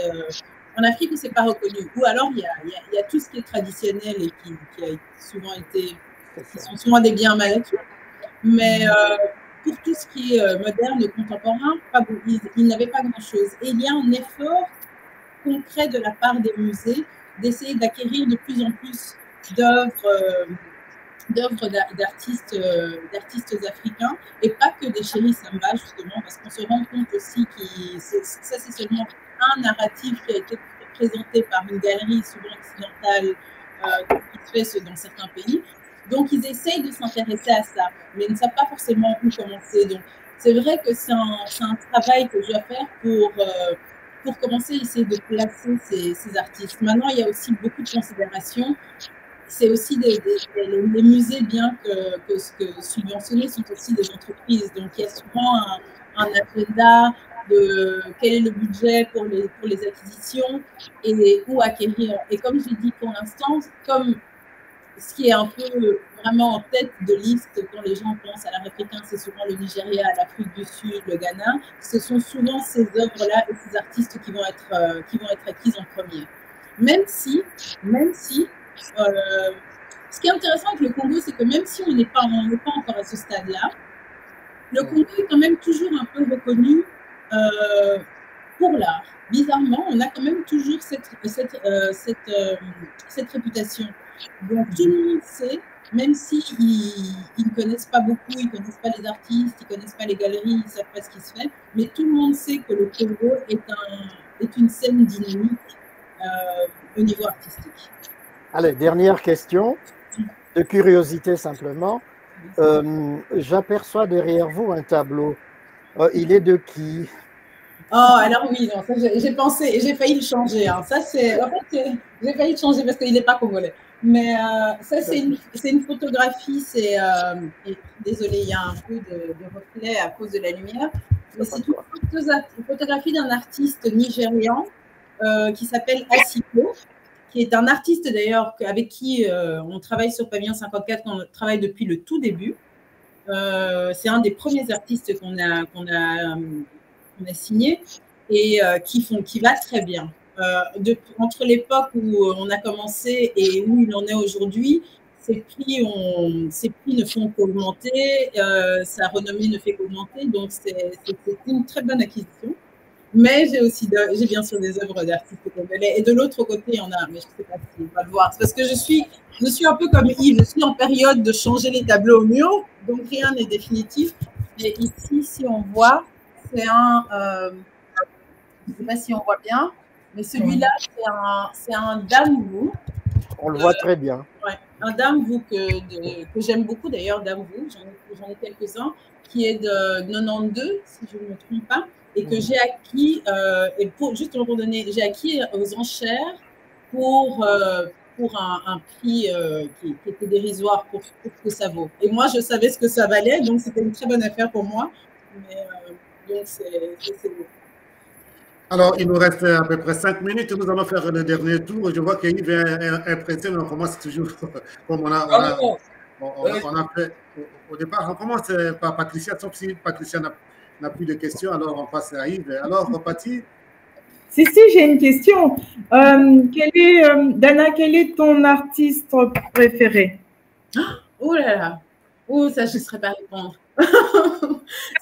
en Afrique où ce n'est pas reconnu. Ou alors, il y a tout ce qui est traditionnel et qui a souvent été, qui sont souvent des biens mal acquis. Mais pour tout ce qui est moderne et contemporain, ils n'avaient pas grand-chose. Et il y a un effort concret de la part des musées d'essayer d'acquérir de plus en plus d'œuvres d'artistes africains et pas que des Chéri Samba, justement, parce qu'on se rend compte aussi que ça, c'est seulement un narratif qui a été présenté par une galerie souvent occidentale qui se fait dans certains pays. Donc, ils essayent de s'intéresser à ça, mais ils ne savent pas forcément où commencer. Donc, c'est vrai que c'est un travail que je dois faire pour commencer à essayer de placer ces artistes. Maintenant, il y a aussi beaucoup de considérations. C'est aussi les musées, bien que subventionnés, sont aussi des entreprises. Donc, il y a souvent un agenda de quel est le budget pour les acquisitions et où acquérir. Et comme je l'ai dit pour l'instant, comme ce qui est un peu vraiment en tête de liste quand les gens pensent à l'art africain, c'est souvent le Nigeria, l'Afrique du Sud, le Ghana. Ce sont souvent ces œuvres-là et ces artistes qui vont être acquises en premier. Même si ce qui est intéressant avec le Congo, c'est que même si on n'est pas encore à ce stade-là, le Congo est quand même toujours un peu reconnu pour l'art. Bizarrement, on a quand même toujours cette réputation. Donc tout le monde sait, même s'ils ne connaissent pas beaucoup, ils ne connaissent pas les artistes, ils ne connaissent pas les galeries, ils ne savent pas ce qui se fait, mais tout le monde sait que le Congo est une scène dynamique au niveau artistique. Allez, dernière question, de curiosité simplement. J'aperçois derrière vous un tableau. Il est de qui? Oh, alors oui, non, j'ai pensé et j'ai failli le changer. Hein. Ça, j'ai failli le changer parce qu'il n'est pas congolais. Mais ça, c'est une photographie. Désolé, il y a un peu de reflet à cause de la lumière. Mais c'est une photographie d'un artiste nigérian qui s'appelle Asiko, qui est un artiste d'ailleurs avec qui on travaille sur Pavillon 54, on travaille depuis le tout début. C'est un des premiers artistes qu'on a qu'on a signé et qui va très bien. Entre l'époque où on a commencé et où il en est aujourd'hui, ses prix ne font qu'augmenter, sa renommée ne fait qu'augmenter, donc c'est une très bonne acquisition. Mais j'ai bien sûr des œuvres d'artistes congolais. Et de l'autre côté, il y en a, mais je ne sais pas si on va le voir. C'est parce que je suis un peu comme Yves, je suis en période de changer les tableaux au mur, donc rien n'est définitif. Et ici, si on voit, c'est je ne sais pas si on voit bien, mais celui-là, c'est un Damvou. On le voit très bien. Ouais, un Damvou que j'aime beaucoup d'ailleurs, Damvou, j'en ai quelques-uns, qui est de 92, si je ne me trompe pas, et que j'ai acquis, juste pour donner, j'ai acquis aux enchères pour un prix qui était dérisoire pour ce que ça vaut. Et moi, je savais ce que ça valait, donc c'était une très bonne affaire pour moi. Mais, donc, c'est beau. Alors, il nous reste à peu près 5 minutes. Nous allons faire le dernier tour. Je vois qu'Yves est pressé, mais on commence toujours comme on a fait au départ. On commence par Patricia, sauf si Patricia n'a plus de questions. Alors, on passe à Yves. Alors, Paty? Si, j'ai une question. Dana, quel est ton artiste préféré? Oh là là. Oh, ça, je ne saurais pas répondre.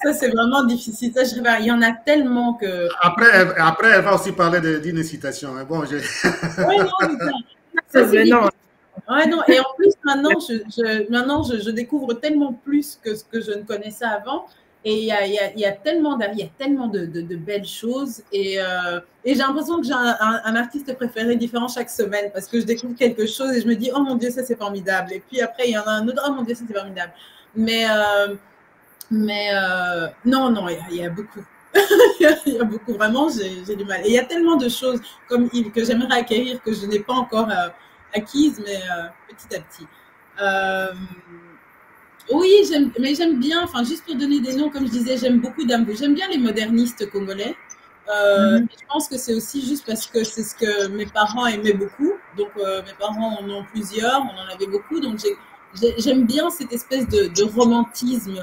Ça, c'est vraiment difficile. Ça, il y en a tellement que… Après, elle va aussi parler d'une citation. Bon, Oui, non, ça, c'est non. Ouais, non. Et en plus, maintenant, je découvre tellement plus que ce que je ne connaissais avant. Et il y a tellement de belles choses. Et j'ai l'impression que j'ai un artiste préféré différent chaque semaine parce que je découvre quelque chose et je me dis, oh mon Dieu, ça c'est formidable. Et puis après, il y en a un autre, oh mon Dieu, ça c'est formidable. Mais non, il y a beaucoup. Il y a beaucoup, vraiment, j'ai du mal. Et il y a tellement de choses comme Yves que j'aimerais acquérir que je n'ai pas encore acquises, mais petit à petit. Oui, j'aime bien, enfin, juste pour donner des noms, comme je disais, j'aime beaucoup Damvou. J'aime bien les modernistes congolais. Je pense que c'est aussi juste parce que c'est ce que mes parents aimaient beaucoup. Donc, mes parents en ont plusieurs, on en avait beaucoup. Donc, j'aime bien cette espèce de romantisme,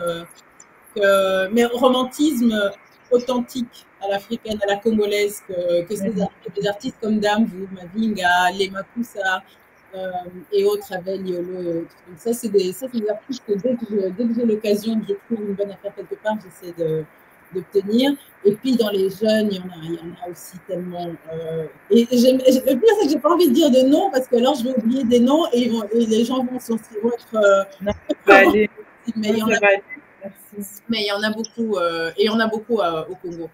mais romantisme authentique à l'africaine, à la congolaise, que des artistes comme Damvou, Mavinga, Lema Kusa, et autres, Abel, Yolo et autres. Donc ça, c'est des artistes que dès que j'ai l'occasion, que je trouve une bonne affaire quelque part, j'essaie d'obtenir. Et puis dans les jeunes, il y en a aussi tellement. Et le pire, c'est que j'ai pas envie de dire de noms parce que alors je vais oublier des noms et les gens vont être. Mais il y en a beaucoup, et il y en a beaucoup au Congo.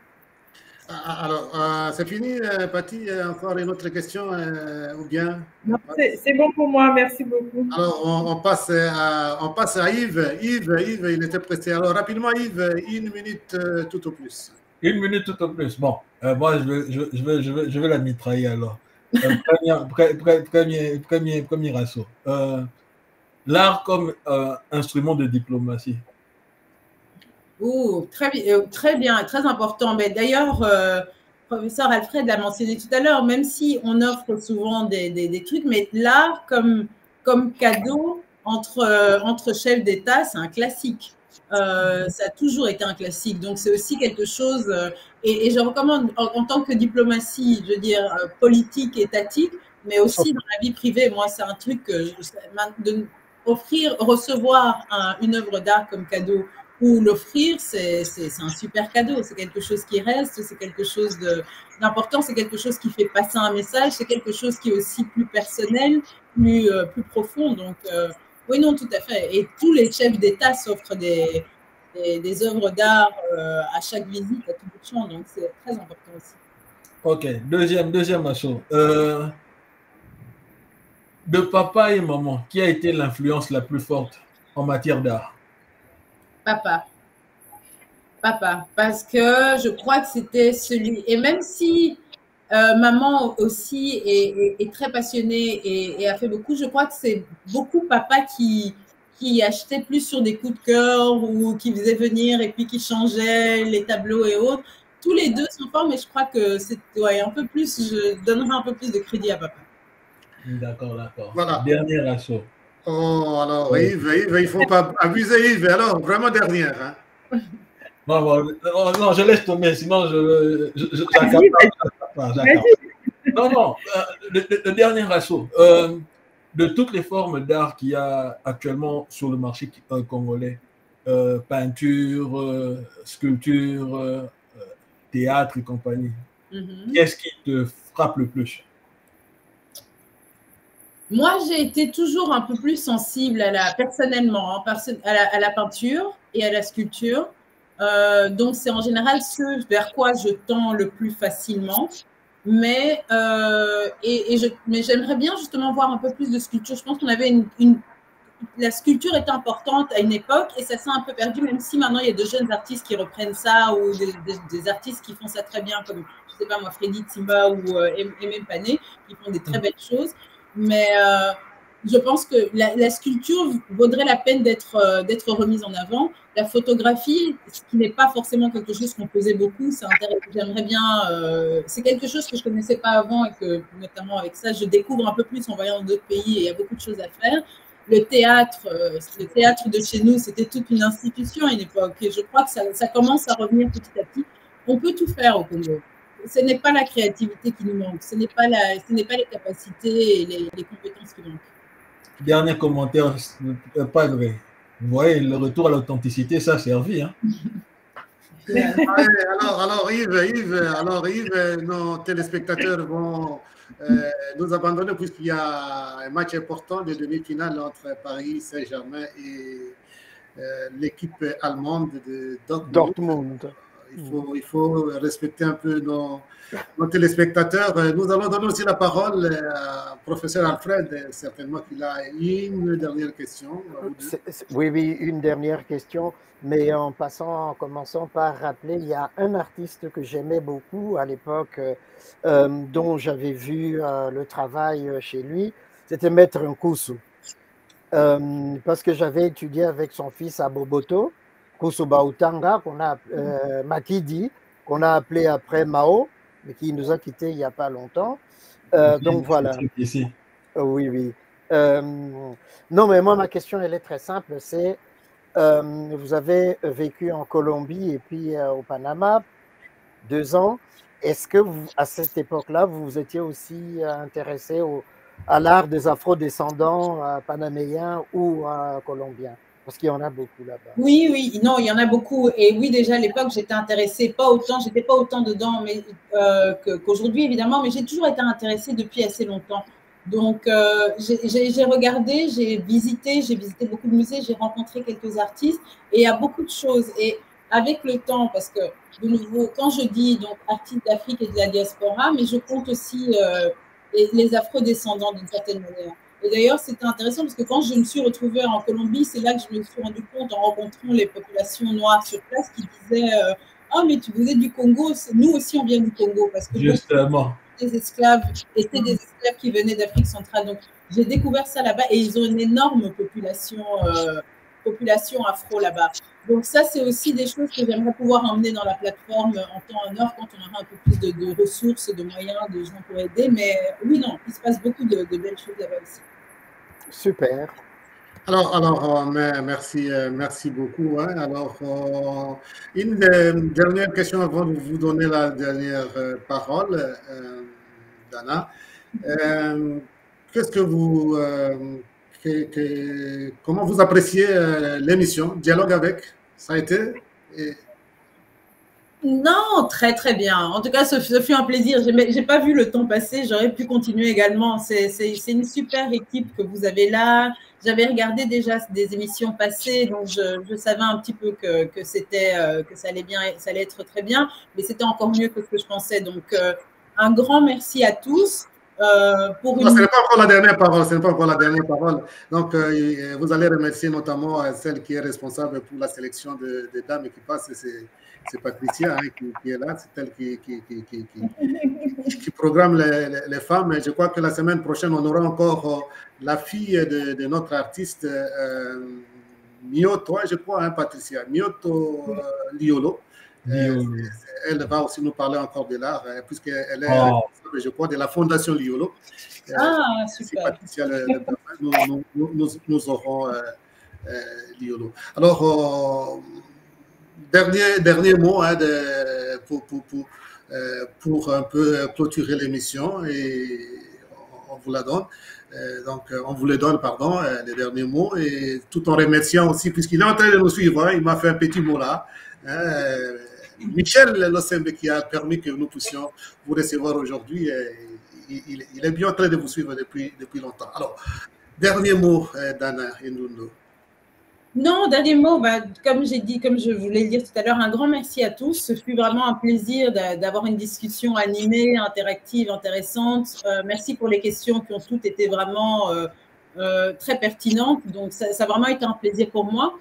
Alors, c'est fini, Paty? Encore une autre question ou bien? Non, c'est bon pour moi, merci beaucoup. Alors, on passe à Yves. Yves, il était pressé. Alors, rapidement, Yves, 1 minute tout au plus. 1 minute tout au plus. Bon, moi, je vais la mitrailler alors. Premier assaut. L'art comme instrument de diplomatie. Très bien, très important. Mais d'ailleurs, professeur Alfred l'a mentionné tout à l'heure, même si on offre souvent des trucs, mais l'art comme cadeau entre chefs d'État, c'est un classique. Ça a toujours été un classique. Donc, c'est aussi quelque chose, et je recommande en tant que diplomatie, je veux dire, politique, étatique, mais aussi dans la vie privée. Moi, c'est un truc recevoir une œuvre d'art comme cadeau ou l'offrir, c'est un super cadeau. C'est quelque chose qui reste, c'est quelque chose d'important, c'est quelque chose qui fait passer un message, c'est quelque chose qui est aussi plus personnel, plus profond. Donc, oui, non, tout à fait. Et tous les chefs d'État s'offrent des œuvres d'art à chaque visite, à tout bout de champ. Donc, c'est très important aussi. Ok, deuxième assaut. De papa et maman, qui a été l'influence la plus forte en matière d'art? Papa, parce que je crois que c'était celui, et même si maman aussi est très passionnée et a fait beaucoup, je crois que c'est beaucoup papa qui achetait plus sur des coups de cœur ou qui faisait venir et puis qui changeait les tableaux et autres. Tous les deux sont forts, mais je crois que c'est un peu plus, je donnerai un peu plus de crédit à papa. D'accord. Voilà. Dernier assaut. Oh, alors, Yves, il ne faut pas abuser, Yves. Alors, vraiment dernière. Hein. Non, non, je laisse tomber, sinon j'accapare. Non, non, le dernier assaut. De toutes les formes d'art qu'il y a actuellement sur le marché congolais, peinture, sculpture, théâtre et compagnie, qu'est-ce qui te frappe le plus? Moi, j'ai été toujours un peu plus sensible personnellement, à la peinture et à la sculpture. Donc, c'est en général ce vers quoi je tends le plus facilement. Mais j'aimerais bien justement voir un peu plus de sculpture. Je pense qu'on avait la sculpture était importante à une époque et ça s'est un peu perdu, même si maintenant il y a de jeunes artistes qui reprennent ça ou des artistes qui font ça très bien, comme, je sais pas moi, Freddy Timba ou Aimé Pané, qui font des très belles choses. Mais je pense que la sculpture vaudrait la peine d'être remise en avant. La photographie, ce qui n'est pas forcément quelque chose qu'on faisait beaucoup, j'aimerais bien. C'est quelque chose que je ne connaissais pas avant et que, notamment avec ça, je découvre un peu plus en voyant d'autres pays et il y a beaucoup de choses à faire. Le théâtre de chez nous, c'était toute une institution à une époque. Et je crois que ça commence à revenir petit à petit. On peut tout faire au Congo. Ce n'est pas la créativité qui nous manque, ce n'est pas les capacités et les compétences qui manquent. Dernier commentaire, pas vrai. Vous voyez, le retour à l'authenticité, ça a servi. Hein? Alors Yves, nos téléspectateurs vont nous abandonner puisqu'il y a un match important de demi-finale entre Paris Saint-Germain et l'équipe allemande de Dortmund. Il faut respecter un peu nos téléspectateurs. Nous allons donner aussi la parole à professeur Alfred, certainement qu'il a une dernière question. Oui, une dernière question, mais en commençant par rappeler, il y a un artiste que j'aimais beaucoup à l'époque, dont j'avais vu le travail chez lui, c'était Maître Nkusu, parce que j'avais étudié avec son fils à Boboto, Nkusu Bautanga, Makidi, qu'on a appelé après Mao, mais qui nous a quittés il n'y a pas longtemps. Donc voilà. Oui. Non, mais moi, ma question, elle est très simple. C'est, vous avez vécu en Colombie et puis au Panama 2 ans. Est-ce que à cette époque-là, vous vous étiez aussi intéressé à l'art des afro-descendants panaméens ou colombiens? Parce qu'il y en a beaucoup là-bas. Oui, non, il y en a beaucoup. Et oui, déjà à l'époque, j'étais intéressée, j'étais pas autant dedans qu'aujourd'hui, évidemment, mais j'ai toujours été intéressée depuis assez longtemps. Donc, j'ai regardé, j'ai visité beaucoup de musées, j'ai rencontré quelques artistes et il y a beaucoup de choses. Et avec le temps, parce que de nouveau, quand je dis donc artistes d'Afrique et de la diaspora, mais je compte aussi les afro-descendants d'une certaine manière. Et d'ailleurs, c'était intéressant parce que quand je me suis retrouvée en Colombie, c'est là que je me suis rendu compte en rencontrant les populations noires sur place qui disaient « mais vous êtes du Congo, nous aussi on vient du Congo. » Parce que justement, des esclaves étaient des esclaves qui venaient d'Afrique centrale. Donc, j'ai découvert ça là-bas et ils ont une énorme population afro là-bas. Donc, ça, c'est aussi des choses que j'aimerais pouvoir emmener dans la plateforme en temps et en heure quand on aura un peu plus de ressources, de moyens, de gens pour aider. Mais oui, non, il se passe beaucoup de belles choses là-bas aussi. Super. Alors merci beaucoup. Hein. Alors, une dernière question avant de vous donner la dernière parole, Dana. Qu'est-ce que vous, comment vous appréciez l'émission Dialogue avec? Ça a été Non, très très bien. En tout cas, ce fut un plaisir. J'ai pas vu le temps passer. J'aurais pu continuer également. C'est une super équipe que vous avez là. J'avais regardé déjà des émissions passées, donc je savais un petit peu que ça allait bien, ça allait être très bien, mais c'était encore mieux que ce que je pensais. Donc un grand merci à tous. Ce n'est pas encore la dernière parole. Ce n'est pas encore la dernière parole. Donc, vous allez remercier notamment celle qui est responsable pour la sélection des dames qui passent. C'est Patricia hein, qui est là. C'est elle qui programme les femmes. Et je crois que la semaine prochaine, on aura encore la fille de notre artiste Mioto, je crois, hein, Patricia. Mioto Liolo. Elle va aussi nous parler encore de l'art, puisqu'elle est, je crois, de la Fondation Liolo. Super. Patricia, nous aurons Liolo. Alors, dernier mot hein, pour un peu clôturer l'émission et on vous la donne. Donc, on vous les donne, pardon, les derniers mots et tout en remerciant aussi, puisqu'il est en train de nous suivre, hein, il m'a fait un petit mot là. Michel Losembe qui a permis que nous puissions vous recevoir aujourd'hui. Il est bien en train de vous suivre depuis longtemps. Alors, dernier mot, Dana Ndoundou. Non, dernier mot, comme j'ai dit, comme je voulais le dire tout à l'heure, un grand merci à tous. Ce fut vraiment un plaisir d'avoir une discussion animée, interactive, intéressante. Merci pour les questions qui ont toutes été vraiment très pertinentes. Donc, ça a vraiment été un plaisir pour moi.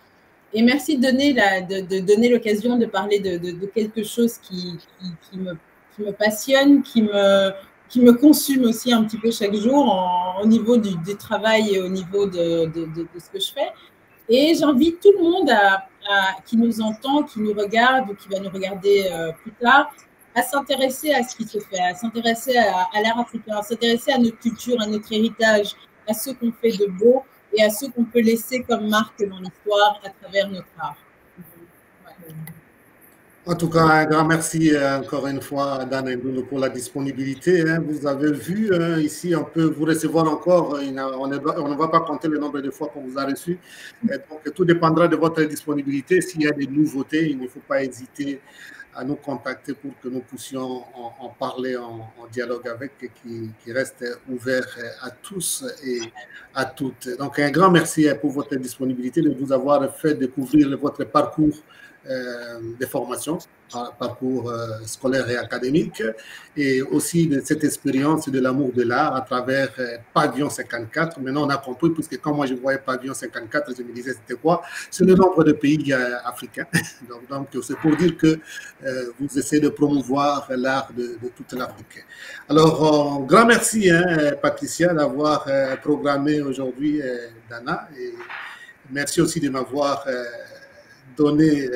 Et merci de donner l'occasion de parler de quelque chose qui me passionne, qui me consume aussi un petit peu chaque jour au niveau du travail et au niveau de ce que je fais. Et j'invite tout le monde qui nous entend, qui nous regarde ou qui va nous regarder plus tard, à s'intéresser à ce qui se fait, à s'intéresser à l'art africain, à s'intéresser à notre culture, à notre héritage, à ce qu'on fait de beau et à ce qu'on peut laisser comme marque dans l'histoire à travers notre art. Ouais. En tout cas, un grand merci encore une fois, Dana Ndoundou, pour la disponibilité. Hein. Vous avez vu, hein, ici, on peut vous recevoir encore. On ne va pas compter le nombre de fois qu'on vous a reçu. Donc, tout dépendra de votre disponibilité. S'il y a des nouveautés, il ne faut pas hésiter à nous contacter pour que nous puissions en parler en dialogue avec et qui reste ouvert à tous et à toutes. Donc, un grand merci pour votre disponibilité, de vous avoir fait découvrir votre parcours de formation, parcours scolaire et académique, et aussi de cette expérience de l'amour de l'art à travers Pavillon 54. Maintenant, on a compris, puisque quand moi je voyais Pavillon 54, je me disais c'était quoi? C'est le nombre de pays africains. Donc c'est pour dire que vous essayez de promouvoir l'art de toute l'Afrique. Alors, grand merci, hein, Patricia, d'avoir programmé aujourd'hui Dana, et merci aussi de m'avoir donné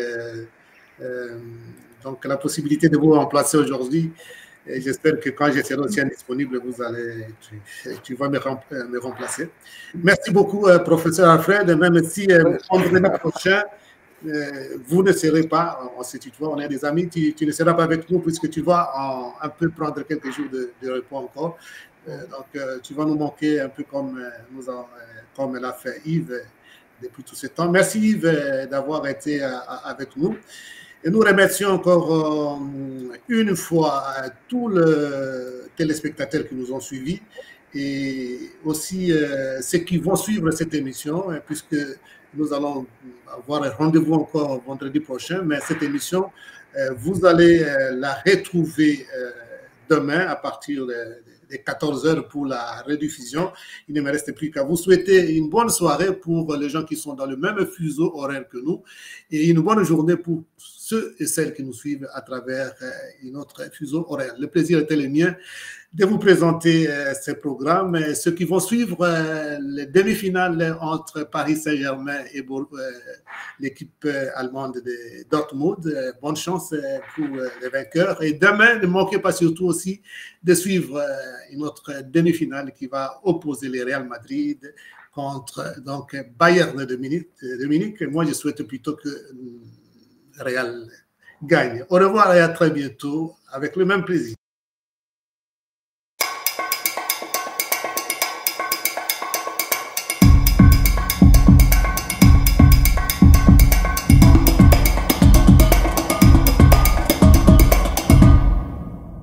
donc la possibilité de vous remplacer aujourd'hui. J'espère que quand je serai aussi indisponible, tu vas me remplacer. Merci beaucoup, professeur Alfred. Même si vendredi prochain, vous ne serez pas, on se tutoie, on est des amis, tu ne seras pas avec nous puisque tu vas un peu prendre quelques jours de repos encore. Donc, tu vas nous manquer un peu comme l'a fait Yves depuis tout ce temps. Merci Yves d'avoir été avec nous. Et nous remercions encore une fois tous les téléspectateurs qui nous ont suivis et aussi ceux qui vont suivre cette émission, puisque nous allons avoir un rendez-vous encore vendredi prochain, mais cette émission, vous allez la retrouver demain à partir de 14h pour la rediffusion. Il ne me reste plus qu'à vous souhaiter une bonne soirée pour les gens qui sont dans le même fuseau horaire que nous et une bonne journée pour ceux et celles qui nous suivent à travers notre fuseau horaire. Le plaisir était le mien de vous présenter ce programme. Ceux qui vont suivre les demi-finales entre Paris Saint-Germain et l'équipe allemande de Dortmund. Bonne chance pour les vainqueurs. Et demain, ne manquez pas surtout aussi de suivre une autre demi-finale qui va opposer le Real Madrid contre donc Bayern de Munich. Moi, je souhaite plutôt que Real gagne. Au revoir et à très bientôt avec le même plaisir.